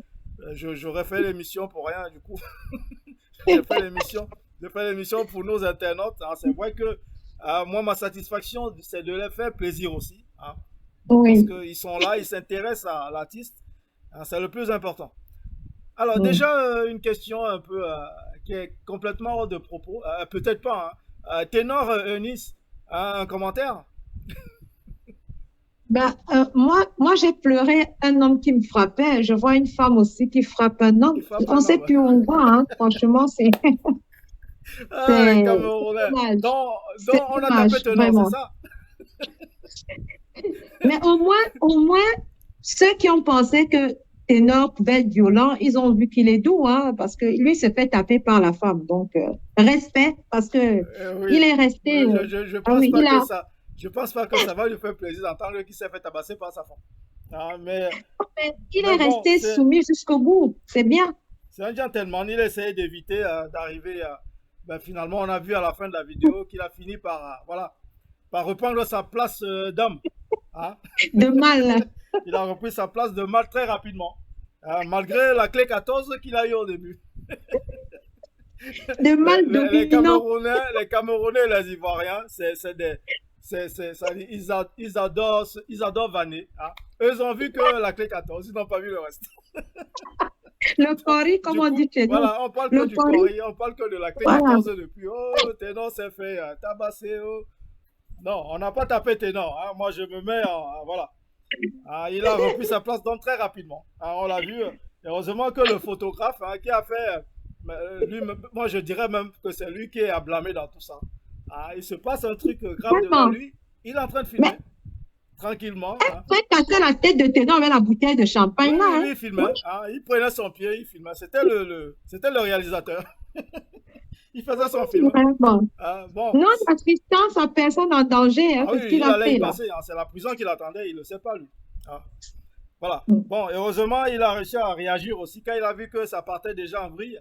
j'aurais fait l'émission pour rien. Du coup, j'ai fait l'émission. J'ai fait l'émission pour nos internautes. Hein. C'est vrai que moi, ma satisfaction, c'est de les faire plaisir aussi. Hein. Parce Oui. qu'ils sont là, ils s'intéressent à l'artiste. Hein, c'est le plus important. Alors Mm. déjà, une question un peu qui est complètement hors de propos. Peut-être pas. Hein. Ténor Eunice, un commentaire? Moi, j'ai pleuré un homme qui me frappait. Je vois une femme aussi qui frappe un homme. Qui frappe On ne un sait homme. plus où on va, hein. Franchement, Ah, les c'est Camerounais. dommage. Donc, C'est on a tapé dommage, tenant, c'est vraiment. ça? Mais au moins, ceux qui ont pensé que Ténor pouvait être violent, ils ont vu qu'il est doux, hein, parce que lui se fait taper par la femme. Donc, respect, parce que il Oui. est resté. Mais je Ah pense oui, pas il que a. ça. Je pense pas que ça va lui faire plaisir d'entendre qu'il s'est fait tabasser par sa femme. Ah, Mais il mais est bon, resté soumis jusqu'au bout. C'est bien. c'est un gentleman. Il essaye d'éviter d'arriver. Ben, finalement, on a vu à la fin de la vidéo qu'il a fini par, voilà, par reprendre sa place d'homme. Hein. De mal. Il a repris sa place de mal très rapidement. Malgré la clé 14 qu'il a eu au début. De mal dominant. Les Camerounais et les Ivoiriens, ils adorent vanner. Hein. Eux, ils ont vu que la clé 14, ils n'ont pas vu le reste. Le pari, comme Du on coup, dit chez nous. voilà, on parle que Le du pari, Cori, on parle que de la clé voilà. 14 depuis. Oh, Ténor s'est fait tabasser. Oh. Non, on n'a pas tapé Ténor. Hein. Moi, je me mets en. Voilà. Ah, il a repris sa place donc très rapidement. Ah, on l'a vu. Heureusement que le photographe qui a fait. Moi, je dirais même que c'est lui qui est à blâmer dans tout ça. Ah, il se passe un truc grave devant Vraiment. lui. Il est en train de Mais filmer tranquillement. Hein. fait casser la tête de Ténor avec la bouteille de Oui, champagne là, oui, hein. oui, il filmait. Hein. Il prenait son pied, il filmait. C'était le réalisateur. Il faisait son film. Vraiment. Ah, bon. Non assistance à personne en danger, hein, Ah c'est ce oui, qu'il il a allait y fait là. passer. Hein. C'est la prison qui l'attendait, il ne le sait pas, lui. Ah. Voilà. Mm. Bon, heureusement, il a réussi à réagir aussi. Quand il a vu que ça partait déjà en vrille,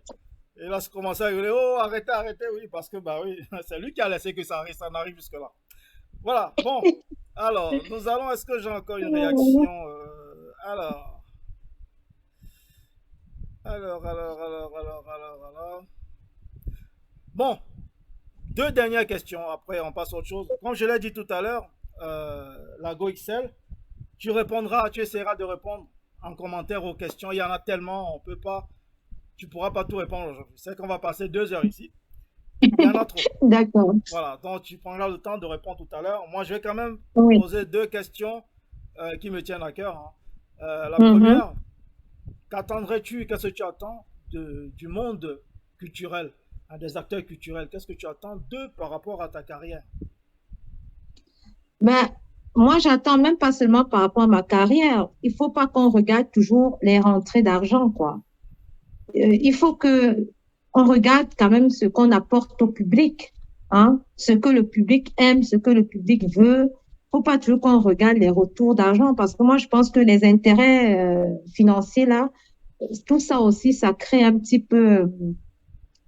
il a commencé à gueuler, oh, arrêtez, arrêtez, oui, parce que, bah oui, c'est lui qui a laissé que ça en arrive jusque-là. Voilà, bon. Alors, est-ce que j'ai encore une réaction alors. Bon, deux dernières questions, après on passe à autre chose. Comme je l'ai dit tout à l'heure, la GoXL, tu essaieras de répondre en commentaire aux questions. Il y en a tellement, on peut pas, tu pourras pas tout répondre aujourd'hui. C'est qu'on va passer 2 heures ici. Il y en a trop. D'accord. Voilà, donc tu prendras le temps de répondre tout à l'heure. Moi, je vais quand même Oui. poser 2 questions qui me tiennent à cœur. Hein. La Mhm. première, qu'est-ce que tu attends du monde culturel, hein, des acteurs culturels? Qu'est-ce que tu attends d'eux par rapport à ta carrière? Ben, moi, j'attends même pas seulement par rapport à ma carrière. Il faut pas qu'on regarde toujours les rentrées d'argent, quoi. Il faut que on regarde quand même ce qu'on apporte au public, hein, ce que le public aime, ce que le public veut. Faut pas toujours qu'on regarde les retours d'argent parce que moi, je pense que les intérêts financiers là, tout ça aussi, ça crée un petit peu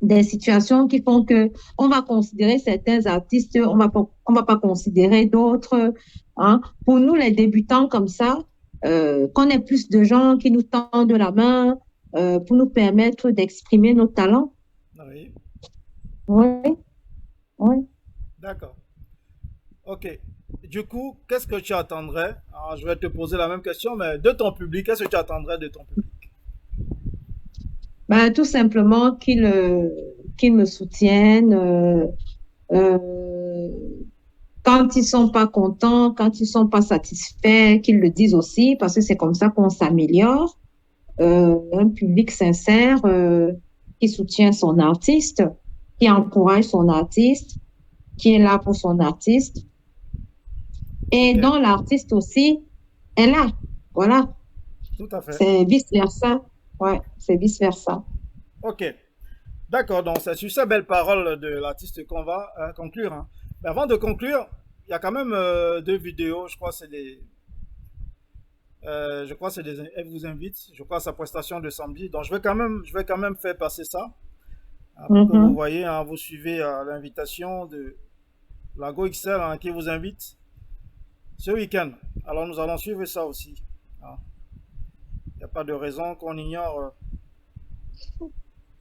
des situations qui font que on va considérer certains artistes, on va pas considérer d'autres, hein. Pour nous, les débutants comme ça, qu'on ait plus de gens qui nous tendent la main pour nous permettre d'exprimer nos talents. Oui, Oui, oui. d'accord. Ok. Du coup, qu'est-ce que tu attendrais? Alors, je vais te poser la même question, mais de ton public, qu'est-ce que tu attendrais de ton public? Ben, tout simplement qu'ils me soutiennent. Euh, Quand ils sont pas contents, quand ils sont pas satisfaits, qu'ils le disent aussi, parce que c'est comme ça qu'on s'améliore. Un public sincère qui soutient son artiste, qui encourage son artiste, qui est là pour son artiste, et Ok, dont l'artiste aussi est là. Voilà, tout à fait. c'est vice-versa. Ouais, c'est vice-versa. Ok, d'accord. Donc, c'est sur ces belles paroles de l'artiste qu'on va conclure. Hein. Mais avant de conclure, il y a quand même 2 vidéos. Je crois que c'est des, elle vous invite. Je crois à sa prestation de samedi. Donc, je vais quand même faire passer ça hein, pour que vous Mhm. voyez. Hein, vous suivez l'invitation de la GoXL hein, qui vous invite ce week-end. Alors, nous allons suivre ça aussi. Hein. Il n'y a pas de raison qu'on ignore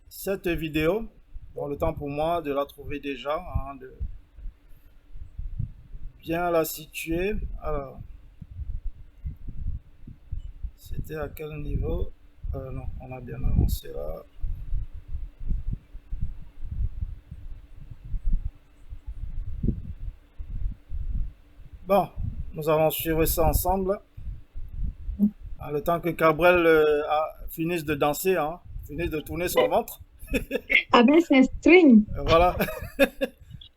cette vidéo. Bon, le temps pour moi de la trouver déjà, hein, de bien la situer. Alors, c'était à quel niveau? Non, on a bien avancé là. Bon, Nous allons suivre ça ensemble. Le temps que Cabrel finisse de danser, hein, finisse de tourner son ventre. Avec ses strings. Voilà.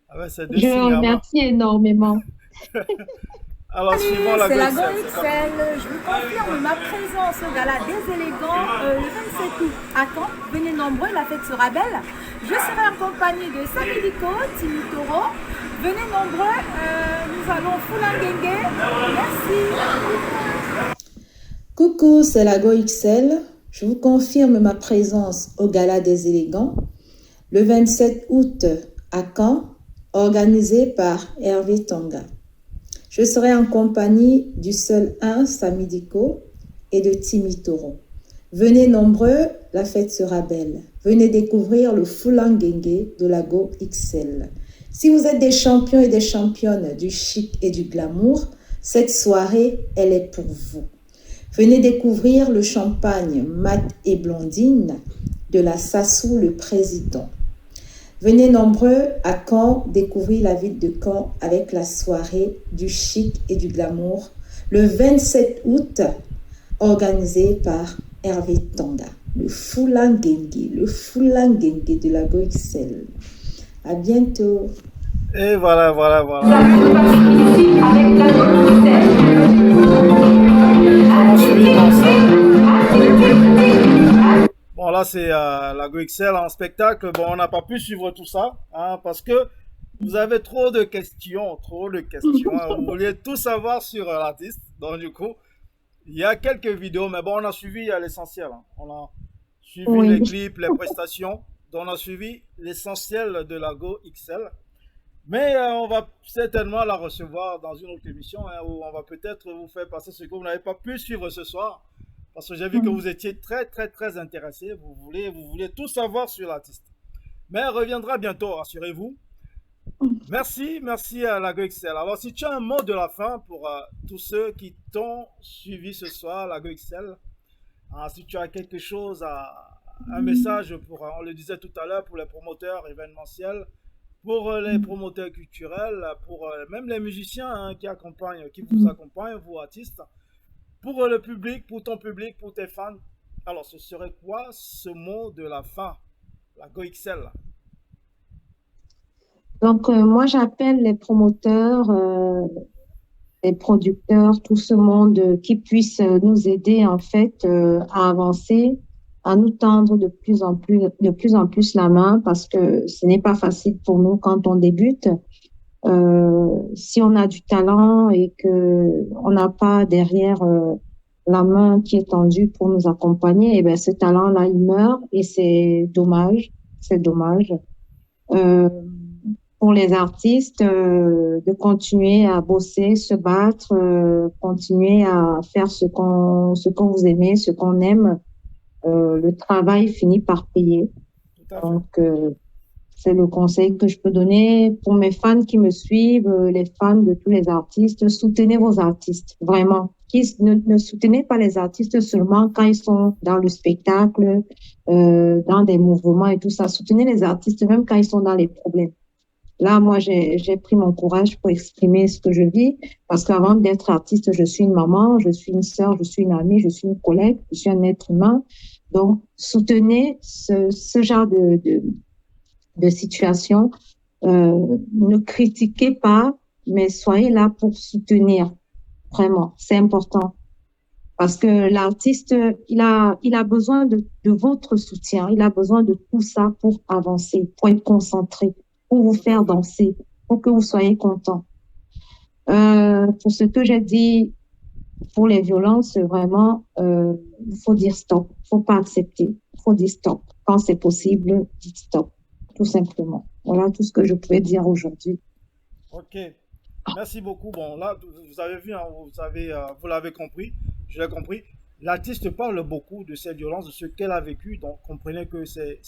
Avec ses deux Je signes le à main. remercie énormément. Alors, suivant la C'est la Go Go XL. XL. Je vous confirme ma présence au gala des élégants le 27 août à Caen. Venez nombreux, la fête sera belle. Je serai en compagnie de Samy Dico, Timmy Toro. Venez nombreux, nous allons Foulanguengue. Merci. Coucou, c'est la Go XL. Je vous confirme ma présence au Gala des élégants le 27 août à Caen, organisé par Hervé Tonga. Je serai en compagnie du seul 1 Samy Dico et de Timmy Toro. Venez nombreux, la fête sera belle. Venez découvrir le Foulanguengue de la Go XL. Si vous êtes des champions et des championnes du chic et du glamour, cette soirée, elle est pour vous. Venez découvrir le champagne mat et blondine de la Sassou le Président. Venez nombreux à Caen découvrir la ville de Caen avec la soirée du chic et du glamour le 27 août organisée par Hervé Tonga. Le Foulanguengue de la Go XL. À bientôt. Et voilà. Bon, là, c'est la Go XL en spectacle. Bon, on n'a pas pu suivre tout ça, hein, parce que vous avez trop de questions. Hein. Vous vouliez tout savoir sur l'artiste. Donc, du coup, il y a quelques vidéos, mais bon, on a suivi l'essentiel. Hein. On a suivi les clips, les prestations. Donc, on a suivi l'essentiel de la Go XL. Mais on va certainement la recevoir dans une autre émission, hein, où on va peut-être vous faire passer ce que vous n'avez pas pu suivre ce soir. Parce que j'ai vu que vous étiez très intéressés. Vous voulez tout savoir sur l'artiste. Mais elle reviendra bientôt, rassurez-vous. Merci à la Go XL. Alors, si tu as un mot de la fin pour tous ceux qui t'ont suivi ce soir, la Go XL, si tu as quelque chose, un message pour, on le disait tout à l'heure, pour les promoteurs événementiels, pour les promoteurs culturels, pour même les musiciens qui vous accompagnent, vous artistes, pour le public, pour ton public, pour tes fans. Alors, ce serait quoi ce mot de la fin, la Go XL? Donc, moi, j'appelle les promoteurs, les producteurs, tout ce monde qui puisse nous aider, en fait, à avancer, à nous tendre de plus en plus la main, parce que ce n'est pas facile pour nous quand on débute. Si on a du talent et que on n'a pas derrière la main qui est tendue pour nous accompagner, et ben ce talent-là, il meurt et c'est dommage. Pour les artistes, de continuer à bosser, se battre, continuer à faire ce qu'on vous aimez, ce qu'on aime. Le travail finit par payer. Donc, c'est le conseil que je peux donner pour mes fans qui me suivent, les fans de tous les artistes. Soutenez vos artistes, vraiment. Ne soutenez pas les artistes seulement quand ils sont dans le spectacle, dans des mouvements et tout ça. Soutenez les artistes même quand ils sont dans les problèmes. Là, moi, j'ai pris mon courage pour exprimer ce que je vis, parce qu'avant d'être artiste, je suis une maman, je suis une sœur, je suis une amie, je suis une collègue, je suis un être humain. Donc, soutenez ce genre de situation. Ne critiquez pas, mais soyez là pour soutenir. Vraiment, c'est important. Parce que l'artiste, il a besoin de votre soutien. Il a besoin de tout ça pour avancer, pour être concentré, pour vous faire danser, pour que vous soyez content. Pour ce que j'ai dit, pour les violences, vraiment, il faut dire stop. Il faut pas accepter. Il faut dire stop. Quand c'est possible, dites stop. Tout simplement. Voilà tout ce que je pouvais dire aujourd'hui. Ok. Merci beaucoup. Bon, là, vous avez vu, hein, vous l'avez compris. Je l'ai compris. L'artiste parle beaucoup de ces violences, de ce qu'elle a vécu. Donc, comprenez que c'est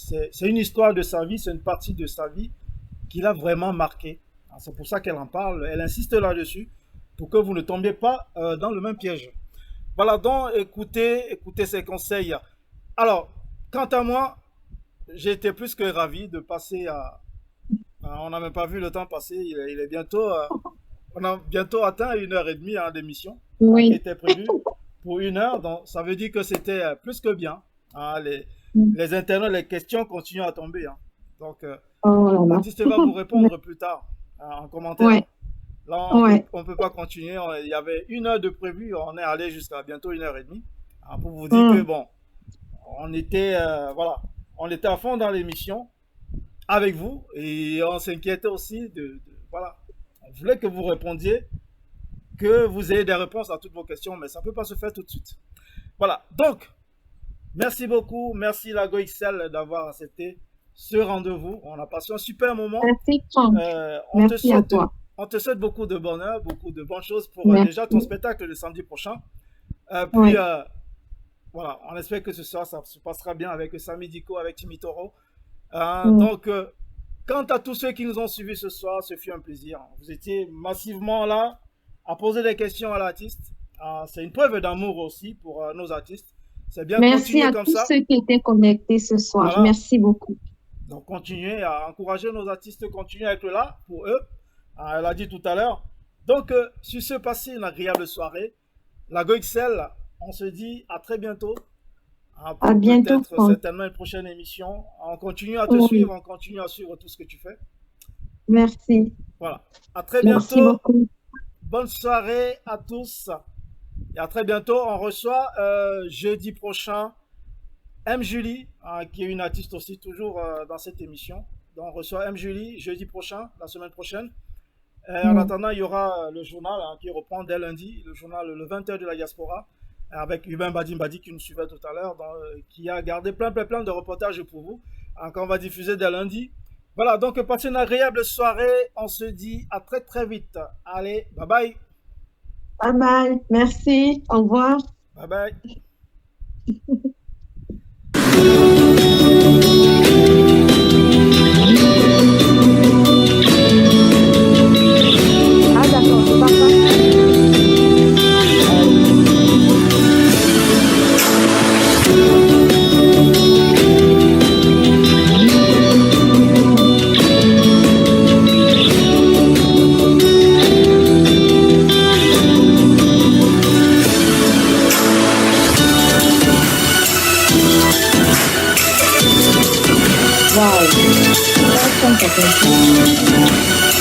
une histoire de sa vie, c'est une partie de sa vie qui l'a vraiment marqué. C'est pour ça qu'elle en parle. Elle insiste là-dessus pour que vous ne tombiez pas dans le même piège. Voilà, donc écoutez ces conseils. Alors, quant à moi, j'ai été plus que ravi de passer à... On n'a même pas vu le temps passer, il est bientôt on a bientôt atteint 1h30 d'émission qui Oui. était prévue pour 1 heure. Donc, ça veut dire que c'était plus que bien. Hein, les internautes, les questions continuent à tomber. Hein. Donc, Oh là là. l'artiste va vous répondre plus tard en commentaire. Ouais. Là, on Ouais. ne peut pas continuer. Il y avait 1 heure de prévu. On est allé jusqu'à bientôt 1h30. Hein, pour vous dire que, bon, on était, voilà, on était à fond dans l'émission avec vous et on s'inquiétait aussi voilà, on voulait que vous répondiez, que vous ayez des réponses à toutes vos questions, mais ça ne peut pas se faire tout de suite. Voilà, donc, merci beaucoup, merci Lago XL d'avoir accepté ce rendez-vous. On a passé un super moment. Merci, Franck. Merci à toi. On te souhaite beaucoup de bonheur, beaucoup de bonnes choses pour Merci. déjà ton spectacle le samedi prochain. Oui. Voilà, on espère que ce soir, ça se passera bien avec Samy Diko, avec Timmy Toro. Donc, quant à tous ceux qui nous ont suivis ce soir, ce fut un plaisir. Vous étiez massivement là à poser des questions à l'artiste. C'est une preuve d'amour aussi pour nos artistes. C'est bien de Merci continuer à comme tous ça. ceux qui étaient connectés ce soir. Voilà. Merci beaucoup. Donc, continuez à encourager nos artistes, continuez à être là pour eux. Elle a dit tout à l'heure. Donc, sur ce, passez une agréable soirée. Lago XL, on se dit à très bientôt. À bientôt. Peut-être certainement une prochaine émission. On continue à te suivre, on continue à suivre tout ce que tu fais. Merci. Voilà. À très Merci bientôt. beaucoup. Bonne soirée à tous. Et à très bientôt. On reçoit jeudi prochain M. Julie, qui est une artiste aussi toujours dans cette émission. Donc on reçoit M. Julie jeudi prochain, la semaine prochaine. En attendant, il y aura le journal qui reprend dès lundi, le journal le 20h de la diaspora, avec Hubin Badi qui nous suivait tout à l'heure, qui a gardé plein de reportages pour vous, qu'on va diffuser dès lundi. Voilà, donc passez une agréable soirée. On se dit à très très vite. Allez, bye bye. Bye bye. Merci. Au revoir. Bye bye. Ah d'accord, c'est pas ça. Wow.